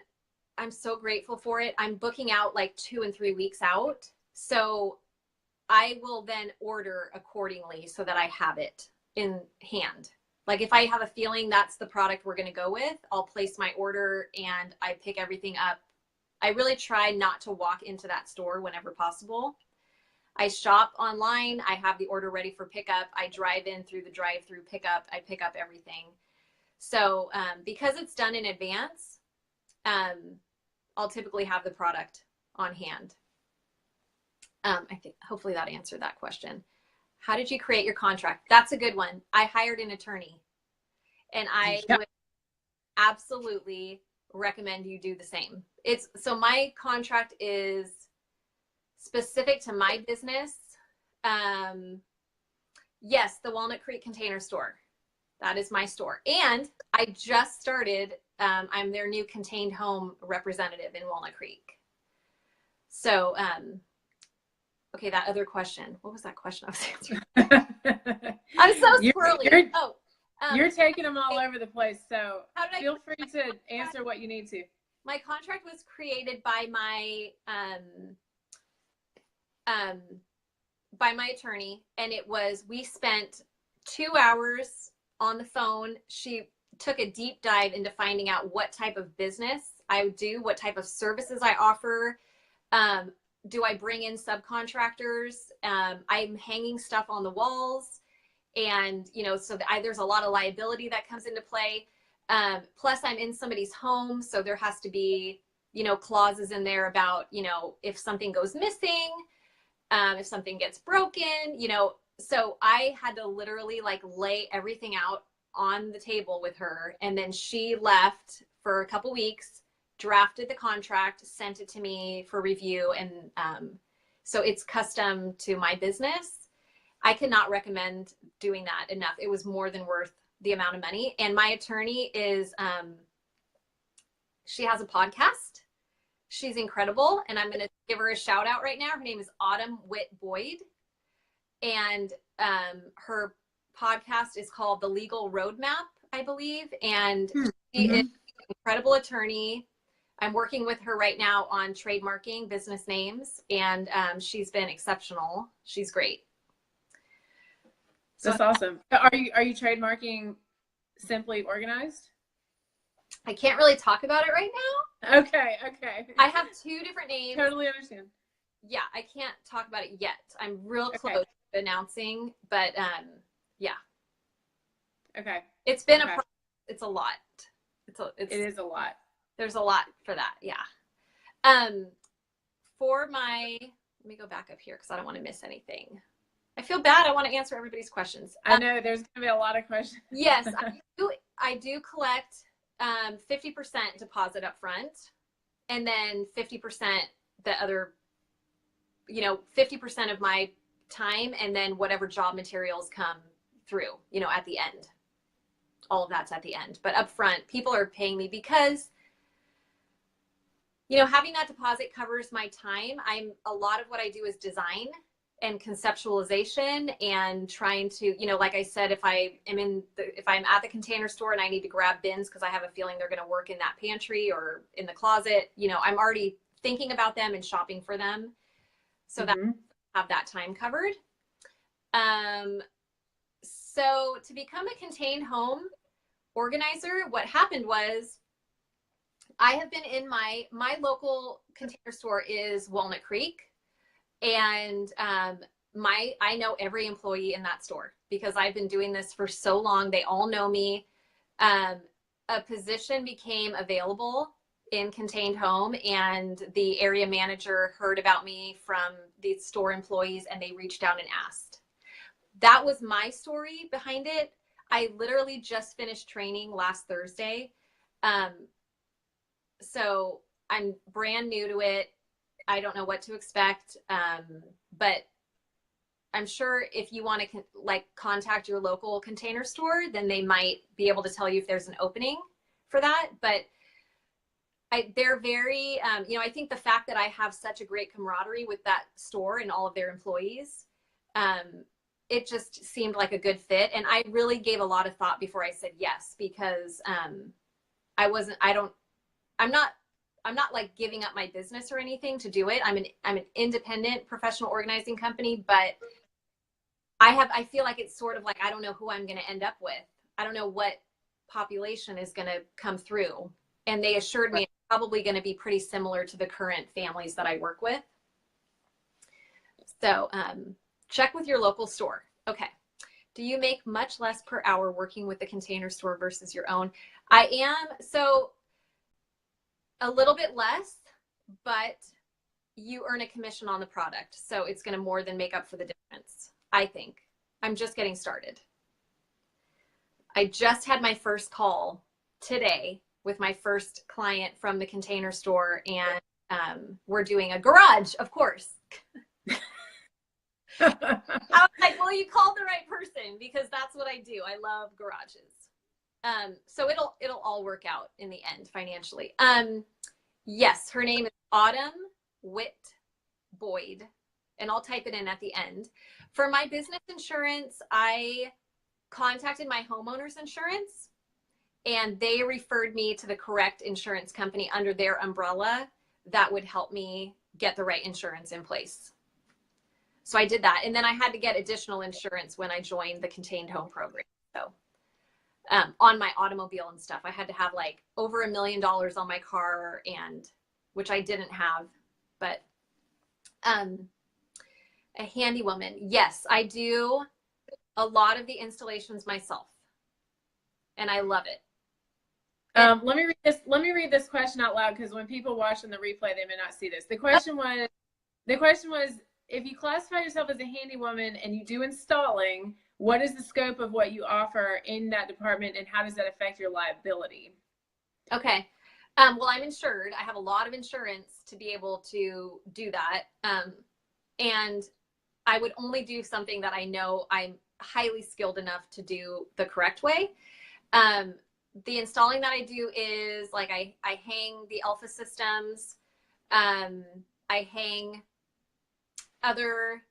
B: I'm so grateful for it, I'm booking out like 2 and 3 weeks out. So I will then order accordingly so that I have it in hand. Like if I have a feeling that's the product we're going to go with, I'll place my order and I pick everything up. I really try not to walk into that store whenever possible. I shop online. I have the order ready for pickup. I drive in through the drive-through pickup. I pick up everything. So because it's done in advance, I'll typically have the product on hand. I think hopefully that answered that question. How did you create your contract? That's a good one. I hired an attorney, and I would absolutely recommend you do the same. So my contract is specific to my business. Yes, the Walnut Creek Container Store. That is my store. And I just started, I'm their new contained home representative in Walnut Creek. So Okay, that other question. What was that question I was answering? I'm so squirrely.
A: You're taking them all over the place, so feel free to
B: contract?
A: answer what you need to.
B: My contract was created by my attorney, and we spent 2 hours on the phone. She took a deep dive into finding out what type of business I do, what type of services I offer. Do I bring in subcontractors? I'm hanging stuff on the walls, and so there's a lot of liability that comes into play. Plus, I'm in somebody's home, so there has to be clauses in there about if something goes missing, if something gets broken, so I had to literally lay everything out on the table with her. And then she left for a couple weeks, drafted the contract, sent it to me for review. And so it's custom to my business. I could not recommend doing that enough. It was more than worth the amount of money. And my attorney is, she has a podcast. She's incredible. And I'm going to give her a shout out right now. Her name is Autumn Witt Boyd. And her podcast is called The Legal Roadmap, I believe. And she is an incredible attorney. I'm working with her right now on trademarking business names. And she's been exceptional. She's great.
A: So that's awesome. Are you trademarking Simply Organized?
B: I can't really talk about it right now.
A: Okay.
B: I have 2 different names.
A: Totally understand.
B: Yeah, I can't talk about it yet. I'm real close to announcing, but yeah. Okay. It's been it's a lot. It is a lot. There's a lot for that. Yeah. Let me go back up here because I don't want to miss anything. I feel bad. I want to answer everybody's questions. I know there's going to be a lot of questions. Yes, I do collect 50% deposit up front, and then 50% the other, 50% of my time, and then whatever job materials come through, at the end. All of that's at the end. But up front, people are paying me because, having that deposit covers my time. A lot of what I do is design and conceptualization and trying to, like I said, if I'm at the Container Store and I need to grab bins because I have a feeling they're going to work in that pantry or in the closet, I'm already thinking about them and shopping for them. So that I have that time covered. So to become a contained home organizer, what happened was I have been in my local Container Store is Walnut Creek. And I know every employee in that store because I've been doing this for so long. They all know me. A position became available in Contained Home, and the area manager heard about me from the store employees, and they reached out and asked. That was my story behind it. I literally just finished training last Thursday. So I'm brand new to it. I don't know what to expect, but I'm sure if you want to contact your local Container Store, then they might be able to tell you if there's an opening for that. But they're very, I think the fact that I have such a great camaraderie with that store and all of their employees, it just seemed like a good fit. And I really gave a lot of thought before I said yes, because I'm not like giving up my business or anything to do it. I'm an independent professional organizing company, but I feel like it's sort of like, I don't know who I'm going to end up with. I don't know what population is going to come through. And they assured me it's probably going to be pretty similar to the current families that I work with. So check with your local store. Okay. Do you make much less per hour working with the Container Store versus your own? I am. So a little bit less, but you earn a commission on the product. So it's going to more than make up for the difference, I think. I'm just getting started. I just had my first call today with my first client from the Container Store, and we're doing a garage, of course. I was like, well, you called the right person because that's what I do. I love garages. So it'll all work out in the end financially. Yes, her name is Autumn Witt Boyd. and I'll type it in at the end. For my business insurance, I contacted my homeowner's insurance, and they referred me to the correct insurance company under their umbrella that would help me get the right insurance in place. So I did that. And then I had to get additional insurance when I joined the contained home program. So on my automobile and stuff, I had to have like over $1 million on my car, and which I didn't have. But a handy woman. Yes, I do a lot of the installations myself, and I love it.
A: Let me read this. Let me read this question out loud, because when people watch in the replay, they may not see this. The question was, if you classify yourself as a handy woman and you do installing, what is the scope of what you offer in that department, and how does that affect your liability?
B: Okay. Well, I'm insured. I have a lot of insurance to be able to do that. And I would only do something that I know I'm highly skilled enough to do the correct way. The installing that I do is like I hang the Alpha systems. I hang other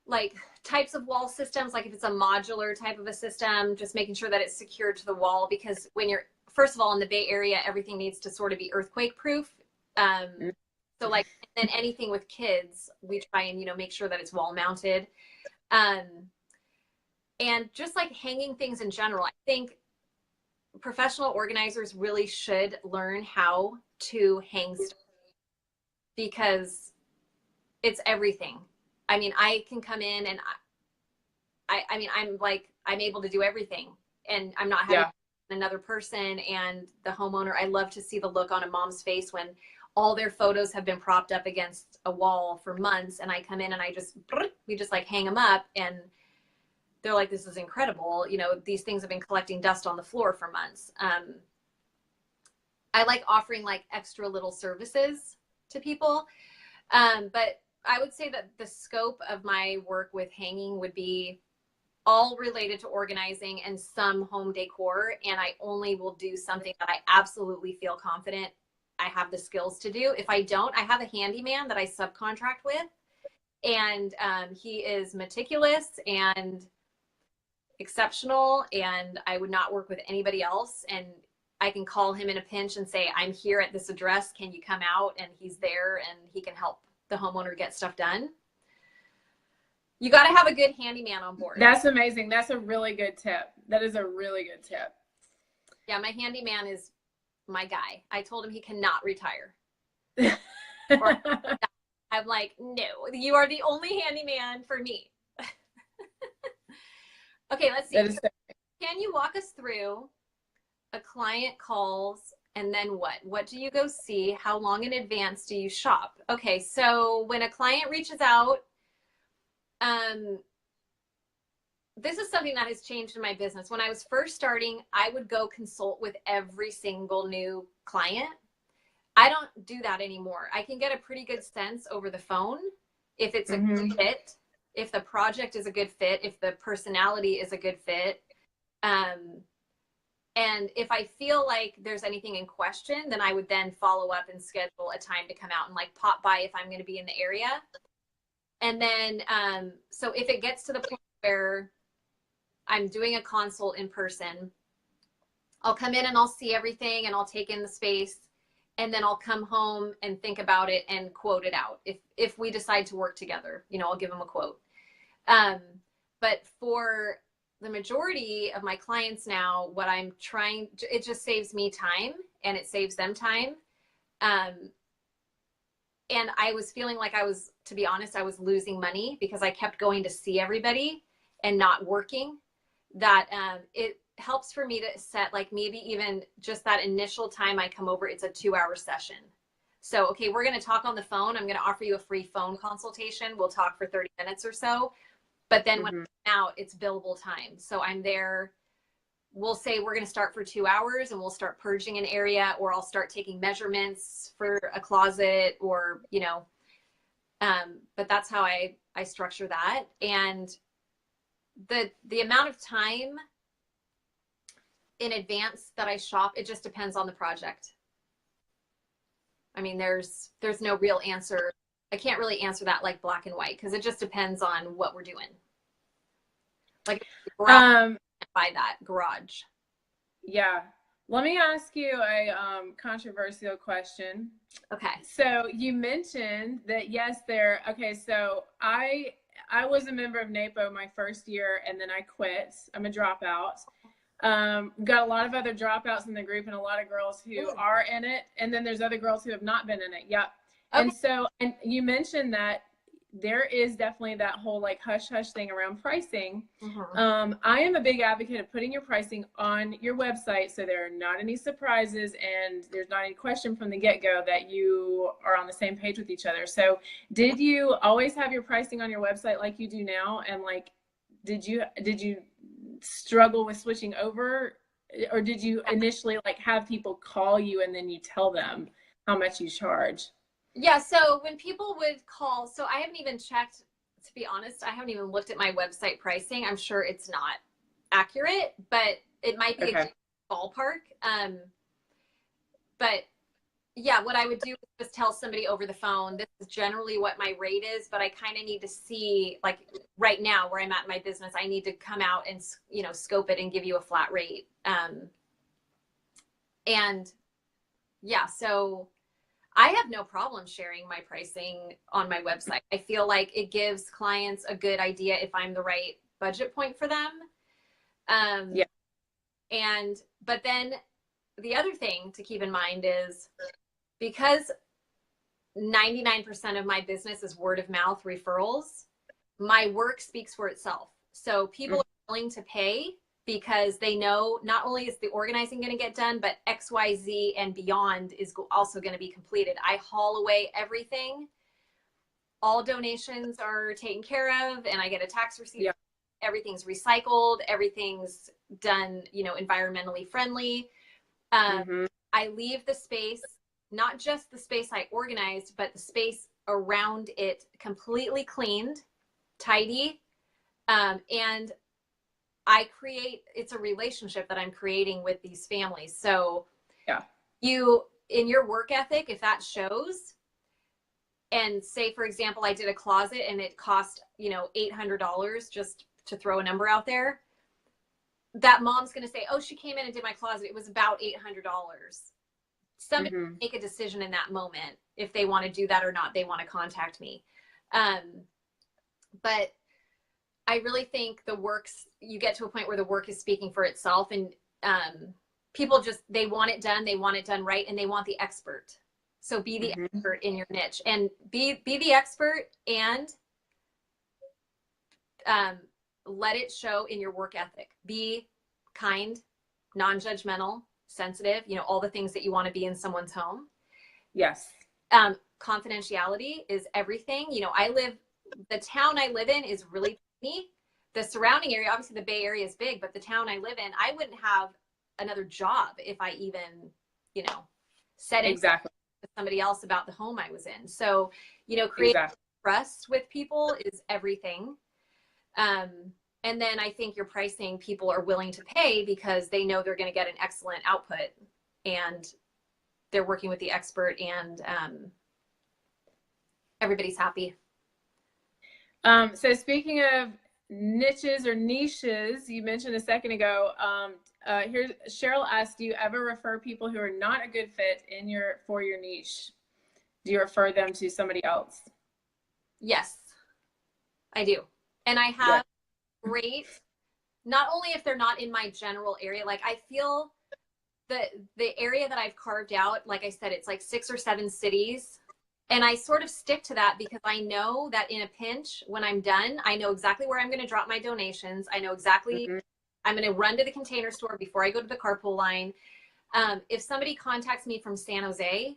B: like types of wall systems, like if it's a modular type of a system, just making sure that it's secured to the wall, because when you're, first of all, in the Bay Area, everything needs to sort of be earthquake proof. So like, and then anything with kids, we try and, make sure that it's wall mounted. And just like hanging things in general, I think professional organizers really should learn how to hang stuff, because it's everything. I mean, I can come in and I'm able to do everything, and I'm not having another person. And the homeowner, I love to see the look on a mom's face when all their photos have been propped up against a wall for months, and I come in and we just like hang them up, and they're like, this is incredible. These things have been collecting dust on the floor for months. I like offering like extra little services to people. But I would say that the scope of my work with hanging would be all related to organizing and some home decor. And I only will do something that I absolutely feel confident I have the skills to do. If I don't, I have a handyman that I subcontract with, and he is meticulous and exceptional, and I would not work with anybody else. And I can call him in a pinch and say, I'm here at this address, can you come out? And he's there, and he can help the homeowner get stuff done. You got to have a good handyman on board.
A: That's amazing. That's a really good tip. That is a really good tip.
B: Yeah, my handyman is my guy. I told him he cannot retire. I'm like, no, you are the only handyman for me. Okay, let's see. Can you walk us through a client calls, and then what? What do you go see? How long in advance do you shop? Okay, so when a client reaches out, this is something that has changed in my business. When I was first starting, I would go consult with every single new client. I don't do that anymore. I can get a pretty good sense over the phone if it's a good fit, if the project is a good fit, if the personality is a good fit. And if I feel like there's anything in question, then I would then follow up and schedule a time to come out and like pop by if I'm going to be in the area. And then, so if it gets to the point where I'm doing a consult in person, I'll come in and I'll see everything, and I'll take in the space, and then I'll come home and think about it and quote it out. If we decide to work together, I'll give them a quote. But for the majority of my clients now, what I'm trying, it just saves me time and it saves them time. And I was feeling like to be honest, I was losing money because I kept going to see everybody and not working. That it helps for me to set like maybe even just that initial time I come over, it's a 2-hour session. So, okay, we're going to talk on the phone. I'm going to offer you a free phone consultation. We'll talk for 30 minutes or so. But then when I'm out, it's billable time. So I'm there. We'll say we're going to start for 2 hours, and we'll start purging an area, or I'll start taking measurements for a closet, or, but that's how I structure that. And the amount of time in advance that I shop, it just depends on the project. I mean, there's no real answer. I can't really answer that like black and white because it just depends on what we're doing. Like garage, buy that garage.
A: Yeah. Let me ask you a controversial question.
B: Okay.
A: So you mentioned that yes, okay, so I was a member of NAPO my first year and then I quit. I'm a dropout. Got a lot of other dropouts in the group and a lot of girls who are in it. And then there's other girls who have not been in it. Yep. Okay. And so, and you mentioned that there is definitely that whole like hush hush thing around pricing. Mm-hmm. I am a big advocate of putting your pricing on your website so there are not any surprises and there's not any question from the get-go that you are on the same page with each other. So did you always have your pricing on your website like you do now? And like, did you struggle with switching over, or did you initially like have people call you and then you tell them how much you charge?
B: Yeah, so when people would call, so I haven't even checked, to be honest, I haven't even looked at my website pricing. I'm sure it's not accurate, but it might be a ballpark. But yeah, what I would do is just tell somebody over the phone, this is generally what my rate is, but I kind of need to see, like right now where I'm at in my business, I need to come out and, you know, scope it and give you a flat rate. And yeah, so I have no problem sharing my pricing on my website. I feel like it gives clients a good idea if I'm the right budget point for them. Yeah. But then the other thing to keep in mind is because 99% of my business is word of mouth referrals, my work speaks for itself. So people are willing to pay because they know not only is the organizing going to get done, but XYZ and beyond is also going to be completed. I haul away everything. All donations are taken care of and I get a tax receipt. Yeah. Everything's recycled. Everything's done, you know, environmentally friendly. I leave the space, not just the space I organized, but the space around it completely cleaned, tidy, and I create, it's a relationship that I'm creating with these families. So yeah, you, in your work ethic, if that shows, and say, for example, I did a closet and it cost, you know, $800 just to throw a number out there, that mom's going to say, oh, she came in and did my closet. It was about $800. Somebody make a decision in that moment if they want to do that or not. They want to contact me. But I really think the works, you get to a point where the work is speaking for itself, and people just, they want it done right, and they want the expert. So be the expert in your niche, and be the expert, and let it show in your work ethic. Be kind, non-judgmental, sensitive, you know, all the things that you want to be in someone's home. Yes. Confidentiality is everything. You know, the town I live in is really tiny. The surrounding area, obviously the Bay Area is big, but the town I live in, I wouldn't have another job if I even, you know, said it to somebody else about the home I was in. So, you know, creating trust with people is everything. And then I think your pricing, people are willing to pay because they know they're going to get an excellent output and they're working with the expert, and everybody's happy.
A: So speaking of niches or niches, you mentioned a second ago, here's Cheryl asked, do you ever refer people who are not a good fit for your niche? Do you refer them to somebody else?
B: Yes, I do. And I have great, not only if they're not in my general area, like I feel the area that I've carved out, like I said, it's like 6 or 7 cities. And I sort of stick to that because I know that in a pinch, when I'm done, I know exactly where I'm going to drop my donations. I know exactly, I'm going to run to the Container Store before I go to the carpool line. If somebody contacts me from San Jose,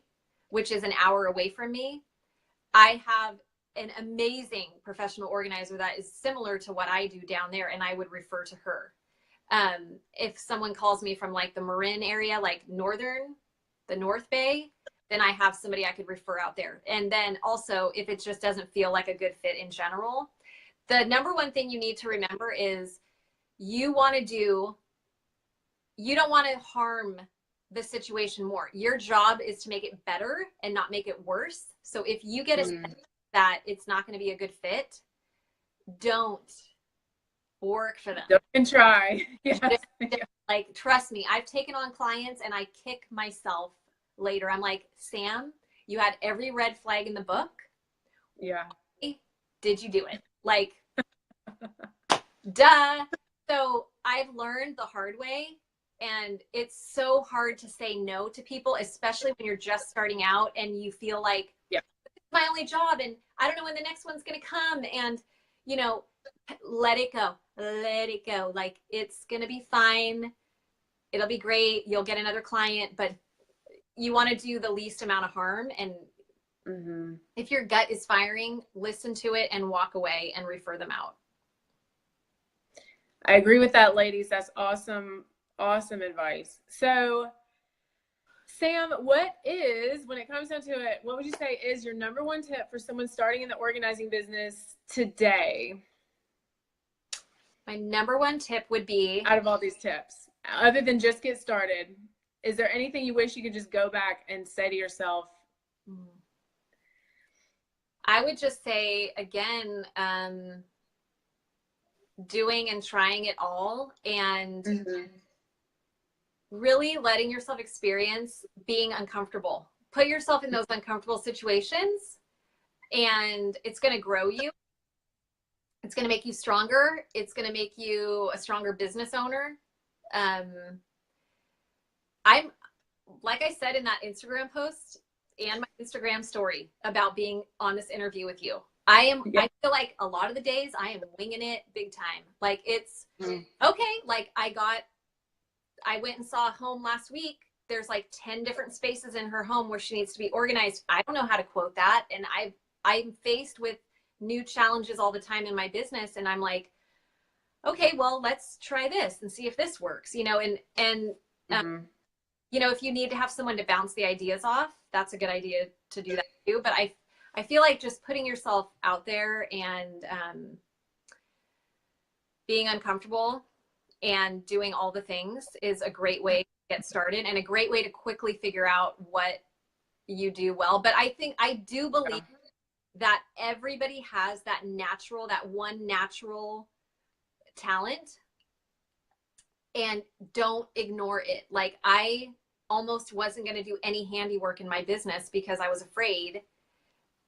B: which is an hour away from me, I have an amazing professional organizer that is similar to what I do down there, and I would refer to her. If someone calls me from like the Marin area, like the North Bay, then I have somebody I could refer out there. And then also, if it just doesn't feel like a good fit in general, the number one thing you need to remember is you don't want to harm the situation more. Your job is to make it better and not make it worse. So if you get a that it's not going to be a good fit, don't work for them.
A: Don't even try. Yes.
B: Like, trust me, I've taken on clients and I kick myself later. I'm like, Sam, you had every red flag in the book.
A: Yeah.
B: Why did you do it? Like, duh. So I've learned the hard way, and it's so hard to say no to people, especially when you're just starting out and you feel like,
A: yeah,
B: it's my only job and I don't know when the next one's going to come. And, you know, let it go. Let it go. Like, it's going to be fine. It'll be great. You'll get another client, but you want to do the least amount of harm. And if your gut is firing, listen to it and walk away and refer them out.
A: I agree with that, ladies. That's awesome. Awesome advice. So, Sam, what is, when it comes down to it, what would you say is your number one tip for someone starting in the organizing business today?
B: My number one tip would be,
A: out of all these tips, other than just get started, is there anything you wish you could just go back and say to yourself?
B: I would just say, again, doing and trying it all, and really letting yourself experience being uncomfortable. Put yourself in those uncomfortable situations, and it's going to grow you. It's going to make you stronger. It's going to make you a stronger business owner. I'm, like I said in that Instagram post and my Instagram story about being on this interview with you, I feel like a lot of the days I am winging it big time. Like, it's okay. Like, I went and saw a home last week. There's like 10 different spaces in her home where she needs to be organized. I don't know how to quote that. And I'm faced with new challenges all the time in my business. And I'm like, okay, well, let's try this and see if this works, you know, you know, if you need to have someone to bounce the ideas off, that's a good idea to do that too. But I feel like just putting yourself out there and being uncomfortable and doing all the things is a great way to get started and a great way to quickly figure out what you do well. But I do believe that everybody has that one natural talent, and don't ignore it. Like, I almost wasn't going to do any handiwork in my business because I was afraid.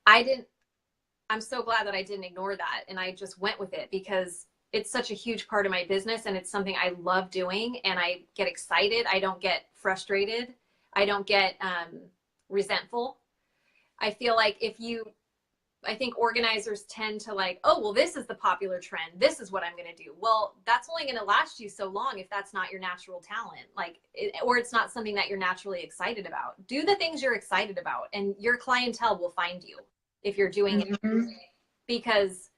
B: I'm so glad that I didn't ignore that. And I just went with it because it's such a huge part of my business and it's something I love doing, and I get excited. I don't get frustrated. I don't get resentful. I feel like I think organizers tend to like, oh, well, this is the popular trend. This is what I'm going to do. Well, that's only going to last you so long if that's not your natural talent, or it's not something that you're naturally excited about. Do the things you're excited about, and your clientele will find you if you're doing it, because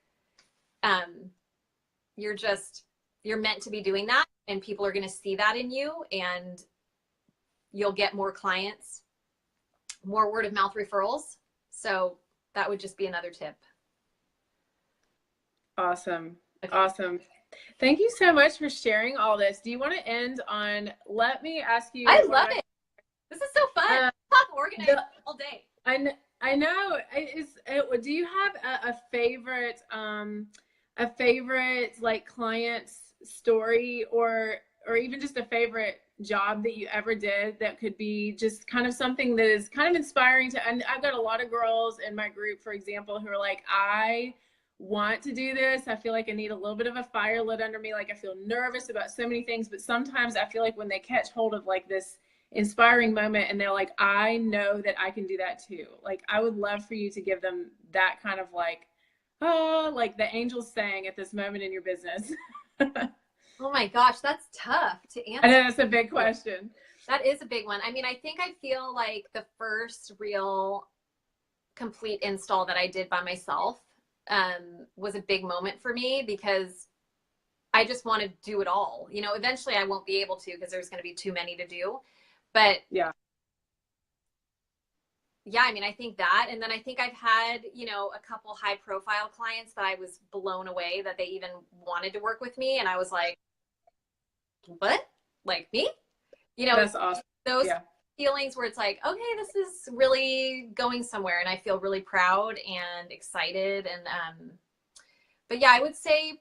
B: you're meant to be doing that, and people are going to see that in you, and you'll get more clients, more word of mouth referrals. So that would just be another tip.
A: Awesome. Okay. Awesome. Thank you so much for sharing all this. Do you want to end on, let me ask you.
B: I love it. This is so fun. Talk organizing all day.
A: I know. Do you have a favorite like client's story, or even just a favorite job that you ever did that could be just kind of something that is kind of inspiring to, and I've got a lot of girls in my group, for example, who are like, I want to do this. I feel like I need a little bit of a fire lit under me. Like, I feel nervous about so many things, but sometimes I feel like when they catch hold of like this inspiring moment and they're like, I know that I can do that too. Like, I would love for you to give them that kind of like, oh, like the angels sang at this moment in your business.
B: Oh my gosh, that's tough to answer.
A: I know that's a big question.
B: That is a big one. I mean, I feel like the first real complete install that I did by myself was a big moment for me, because I just want to do it all. You know, eventually I won't be able to because there's going to be too many to do. But yeah, I mean, I think that, and then I think I've had, you know, a couple high profile clients that I was blown away that they even wanted to work with me. And I was like, what? Like me? You know,
A: that's awesome.
B: Those feelings where it's like, okay, this is really going somewhere, and I feel really proud and excited. And but yeah, I would say,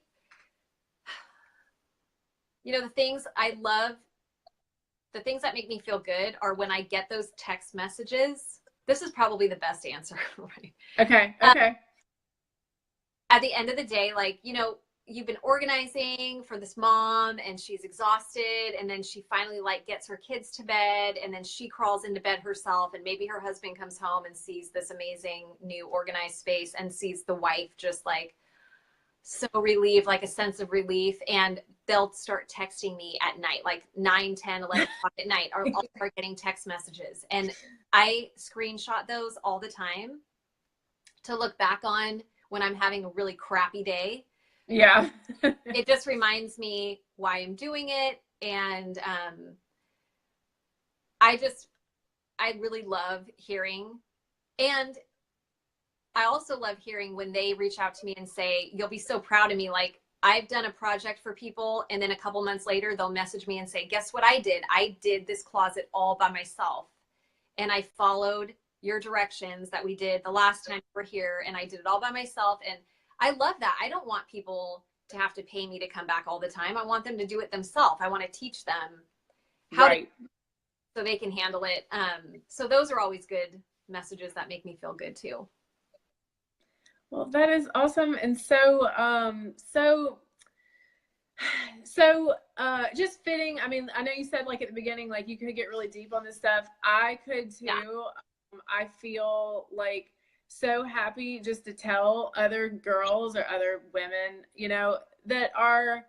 B: the things I love, the things that make me feel good are when I get those text messages. This is probably the best answer, right?
A: Okay.
B: At the end of the day, like, you've been organizing for this mom and she's exhausted, and then she finally like gets her kids to bed, and then she crawls into bed herself, and maybe her husband comes home and sees this amazing new organized space and sees the wife just like so relieved, like a sense of relief, and they'll start texting me at night, like 9, 10, 11 o'clock at night, or I'll start getting text messages, and I screenshot those all the time to look back on when I'm having a really crappy day.
A: Yeah.
B: It just reminds me why I'm doing it. And I really love hearing. And I also love hearing when they reach out to me and say, you'll be so proud of me. Like, I've done a project for people, and then a couple months later, they'll message me and say, guess what I did? I did this closet all by myself. And I followed your directions that we did the last time we were here, and I did it all by myself. And I love that. I don't want people to have to pay me to come back all the time. I want them to do it themselves. I want to teach them how to, so they can handle it. So those are always good messages that make me feel good too.
A: Well, that is awesome. And so just fitting. I mean, I know you said like at the beginning, like you could get really deep on this stuff. I could too. Yeah. I feel like so happy just to tell other girls or other women, that are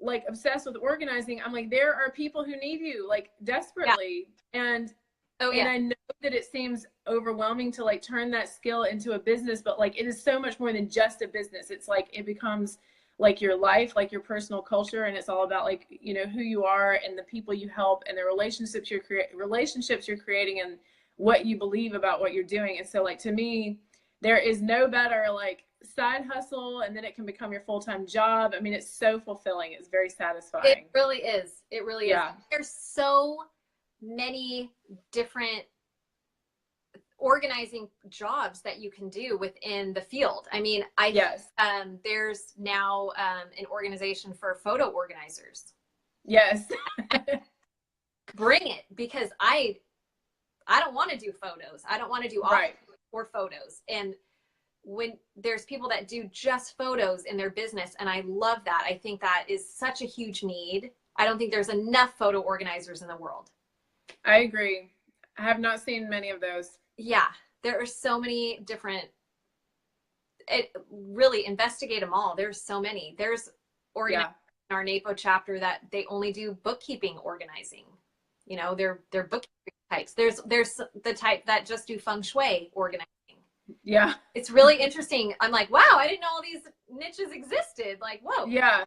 A: like obsessed with organizing. I'm like, there are people who need you like desperately. Yeah. And I know that it seems overwhelming to like turn that skill into a business, but like it is so much more than just a business. It's like it becomes like your life, like your personal culture, and it's all about like who you are and the people you help and the relationships you're creating and what you believe about what you're doing. And so like to me, there is no better like side hustle, and then it can become your full-time job. I mean, it's so fulfilling. It's very satisfying.
B: It really is. It really is. There's so many different organizing jobs that you can do within the field. I mean, there's now an organization for photo organizers.
A: Yes.
B: Bring it, because I don't want to do photos. I don't want to do or photos. And when there's people that do just photos in their business, and I love that. I think that is such a huge need. I don't think there's enough photo organizers in the world.
A: I agree. I have not seen many of those.
B: Yeah, there are so many different, really investigate them all. There's so many. There's organizers in our NAPO chapter that they only do bookkeeping organizing. They're bookkeeping types. There's the type that just do feng shui organizing.
A: Yeah.
B: It's really interesting. I'm like, wow, I didn't know all these niches existed. Like, whoa.
A: Yeah.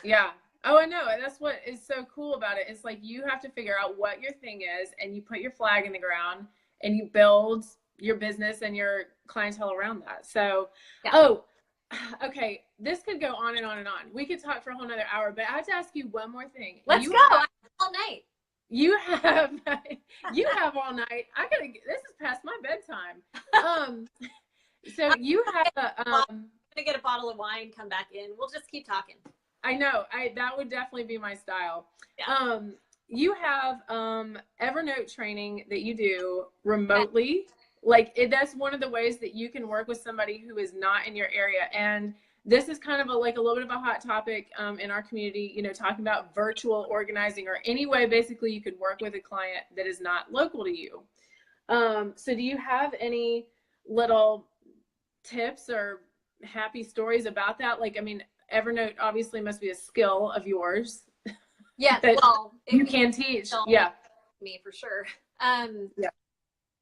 A: Yeah. Oh, I know. And that's what is so cool about it. It's like you have to figure out what your thing is, and you put your flag in the ground, and you build your business and your clientele around that. So, okay. This could go on and on and on. We could talk for a whole nother hour, but I have to ask you one more thing.
B: Let's go all night.
A: You have all night. This is past my bedtime. So you have
B: I'm gonna get a bottle of wine, come back in. We'll just keep talking.
A: I know. That would definitely be my style.
B: Yeah.
A: You have Evernote training that you do remotely. Like that's one of the ways that you can work with somebody who is not in your area. And this is kind of a little bit of a hot topic in our community, talking about virtual organizing, or any way basically you could work with a client that is not local to you. So do you have any little tips or happy stories about that? Like, I mean, Evernote obviously must be a skill of yours.
B: Yeah, well,
A: you can teach. Yeah.
B: Me for sure.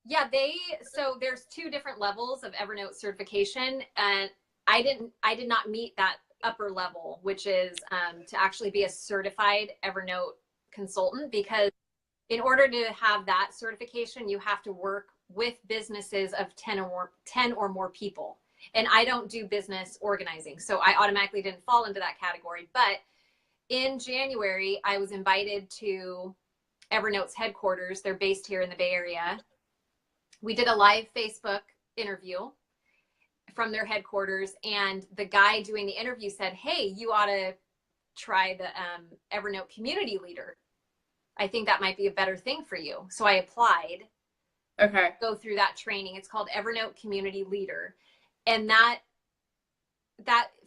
A: Yeah,
B: so there's 2 different levels of Evernote certification, and I did not meet that upper level, which is to actually be a certified Evernote consultant, because in order to have that certification, you have to work with businesses of 10 or more people. And I don't do business organizing, so I automatically didn't fall into that category. But in January, I was invited to Evernote's headquarters. They're based here in the Bay Area. We did a live Facebook interview from their headquarters, and the guy doing the interview said, "Hey, you ought to try the Evernote community leader. I think that might be a better thing for you." So I applied.
A: Okay.
B: Go through that training. It's called Evernote Community Leader, and that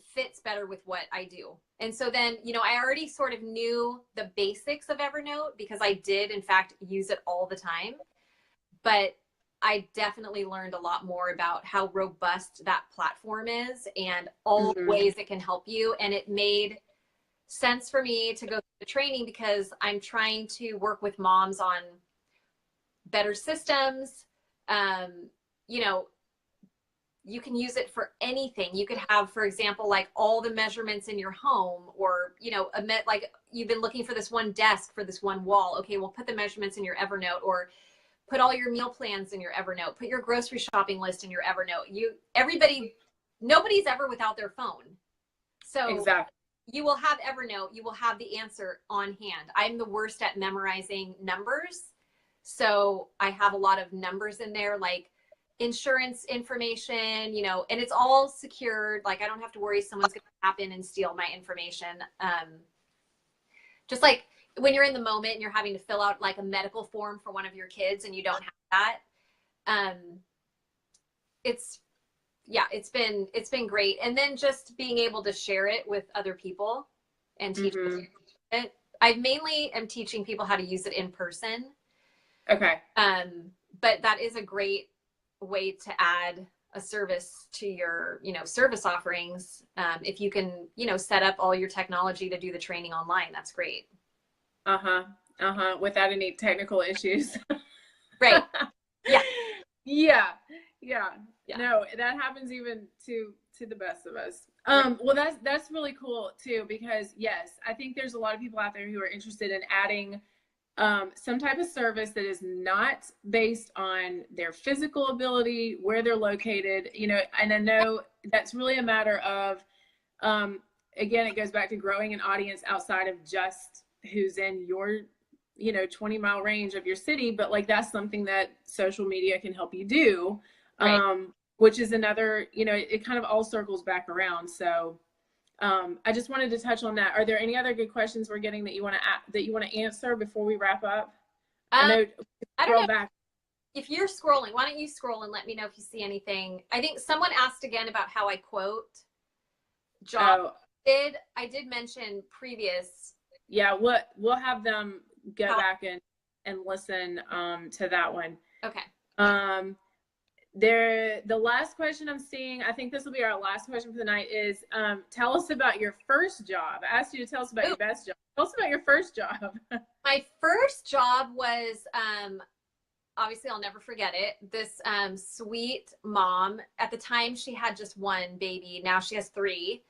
B: fits better with what I do. And so then, I already sort of knew the basics of Evernote because I did, in fact, use it all the time. But I definitely learned a lot more about how robust that platform is and all the ways it can help you. And it made sense for me to go through the training because I'm trying to work with moms on better systems. You can use it for anything. You could have, for example, like all the measurements in your home, or, like you've been looking for this one desk for this one wall. Okay, well, put the measurements in your Evernote, or put all your meal plans in your Evernote, put your grocery shopping list in your Evernote. Nobody's ever without their phone. So
A: exactly.
B: You will have Evernote, you will have the answer on hand. I'm the worst at memorizing numbers. So I have a lot of numbers in there, like insurance information, and it's all secured. Like I don't have to worry someone's going to tap in and steal my information. Just like when you're in the moment and you're having to fill out like a medical form for one of your kids and you don't have that. It's been great. And then just being able to share it with other people and teach it. I mainly am teaching people how to use it in person.
A: Okay.
B: But that is a great way to add a service to your, service offerings. If you can, set up all your technology to do the training online, that's great.
A: Without any technical issues.
B: Right. Yeah.
A: Yeah. No, that happens even to the best of us. Well, that's really cool too, because yes, I think there's a lot of people out there who are interested in adding some type of service that is not based on their physical ability, where they're located, and I know that's really a matter of, again, it goes back to growing an audience outside of just who's in your 20-mile range of your city, but like that's something that social media can help you do. Right. Which is another, it kind of all circles back around. So I just wanted to touch on that. Are there any other good questions we're getting that you want to answer before we wrap up? I
B: don't know. Back. If you're scrolling, why don't you scroll and let me know if you see anything? I think someone asked again about how I quote job. I did mention previous.
A: Yeah, we'll have them go back and listen to that one.
B: Okay.
A: The last question I'm seeing, I think this will be our last question for the night, is tell us about your first job. I asked you to tell us about your best job. Tell us about your first job.
B: My first job was, obviously I'll never forget it. This sweet mom, at the time she had just one baby. Now she has 3.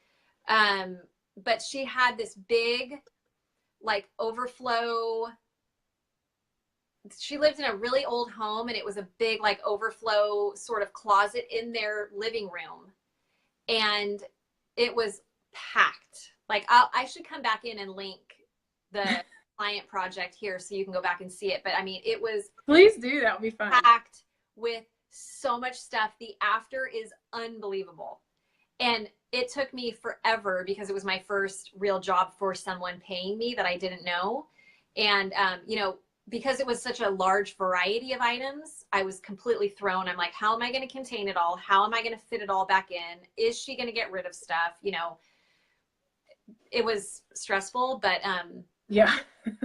B: But she had this big, like, overflow. She lived in a really old home, and it was a big, like, overflow sort of closet in their living room. And it was packed. Like, I should come back in and link the client project here so you can go back and see it. But I mean, it was.
A: Please do. That would be fun.
B: Packed with so much stuff. The after is unbelievable. And it took me forever because it was my first real job for someone paying me that I didn't know. And, because it was such a large variety of items, I was completely thrown. I'm like, how am I going to contain it all? How am I going to fit it all back in? Is she going to get rid of stuff? It was stressful, but
A: yeah,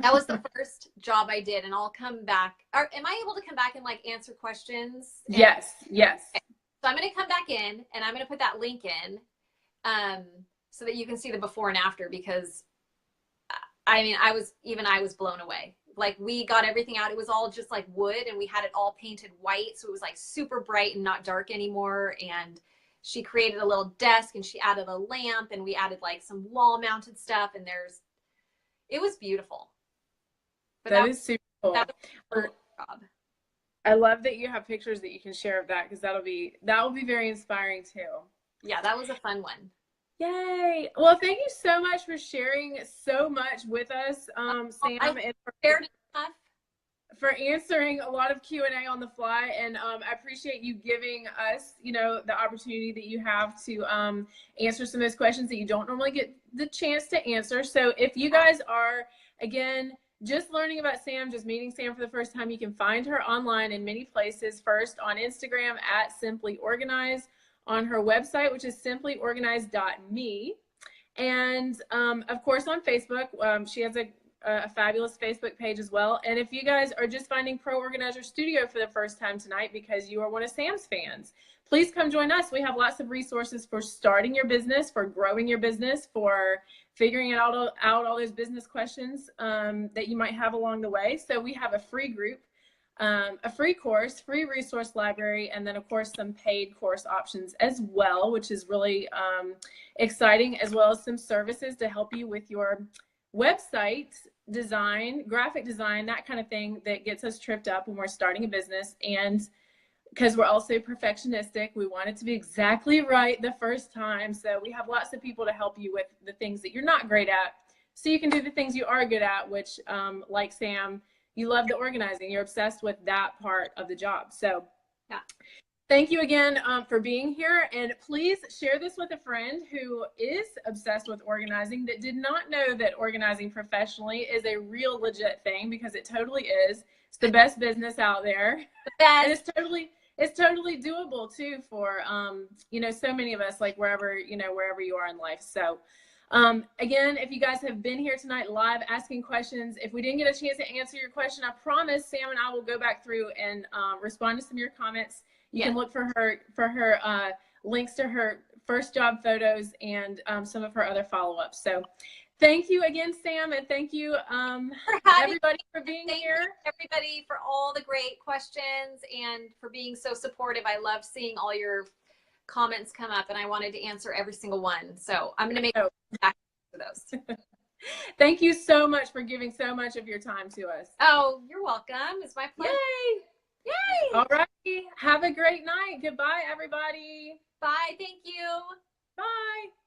B: that was the first job I did. And I'll come back. Am I able to come back and like answer questions?
A: Yes.
B: Okay. So I'm going to come back in and I'm going to put that link in so that you can see the before and after, because I mean, I was blown away. Like, we got everything out. It was all just like wood, and we had it all painted white. So it was like super bright and not dark anymore. And she created a little desk, and she added a lamp, and we added like some wall mounted stuff. And it was beautiful. But
A: that is super cool.
B: That was the first job.
A: I love that you have pictures that you can share of that, because that will be very inspiring too.
B: Yeah, that was a fun one.
A: Yay. Well, thank you so much for sharing so much with us, Sam.
B: I shared enough.
A: for answering a lot of Q&A on the fly. And I appreciate you giving us, the opportunity that you have to answer some of those questions that you don't normally get the chance to answer. So if you guys are, again, just learning about Sam, just meeting Sam for the first time, you can find her online in many places. First on Instagram at Simply Organize, on her website, which is simplyorganize.me. And of course on Facebook, she has a fabulous Facebook page as well. And if you guys are just finding Pro Organizer Studio for the first time tonight because you are one of Sam's fans, please come join us. We have lots of resources for starting your business, for growing your business, for figuring out all those business questions that you might have along the way. So we have a free group, a free course, free resource library, and then of course some paid course options as well, which is really exciting, as well as some services to help you with your website design, graphic design, that kind of thing that gets us tripped up when we're starting a business. And because we're also perfectionistic, we want it to be exactly right the first time. So we have lots of people to help you with the things that you're not great at, so you can do the things you are good at, which like Sam, you love the organizing. You're obsessed with that part of the job. So yeah. Thank you again for being here, and please share this with a friend who is obsessed with organizing, that did not know that organizing professionally is a real legit thing, because it totally is. It's the best business out there. The best. And it's totally doable too for so many of us, like wherever you are in life. So again, if you guys have been here tonight live asking questions, if we didn't get a chance to answer your question, I promise Sam and I will go back through and respond to some of your comments. You can look for her links to her first job photos and some of her other follow-ups. So thank you again, Sam, and thank you everybody for being here.
B: Thank you, everybody, for all the great questions and for being so supportive. I love seeing all your comments come up, and I wanted to answer every single one. So I'm going to make back for those.
A: Thank you so much for giving so much of your time to us.
B: Oh, you're welcome. It's my pleasure.
A: Yay! Yay! All right. Have a great night. Goodbye, everybody.
B: Bye. Thank you.
A: Bye.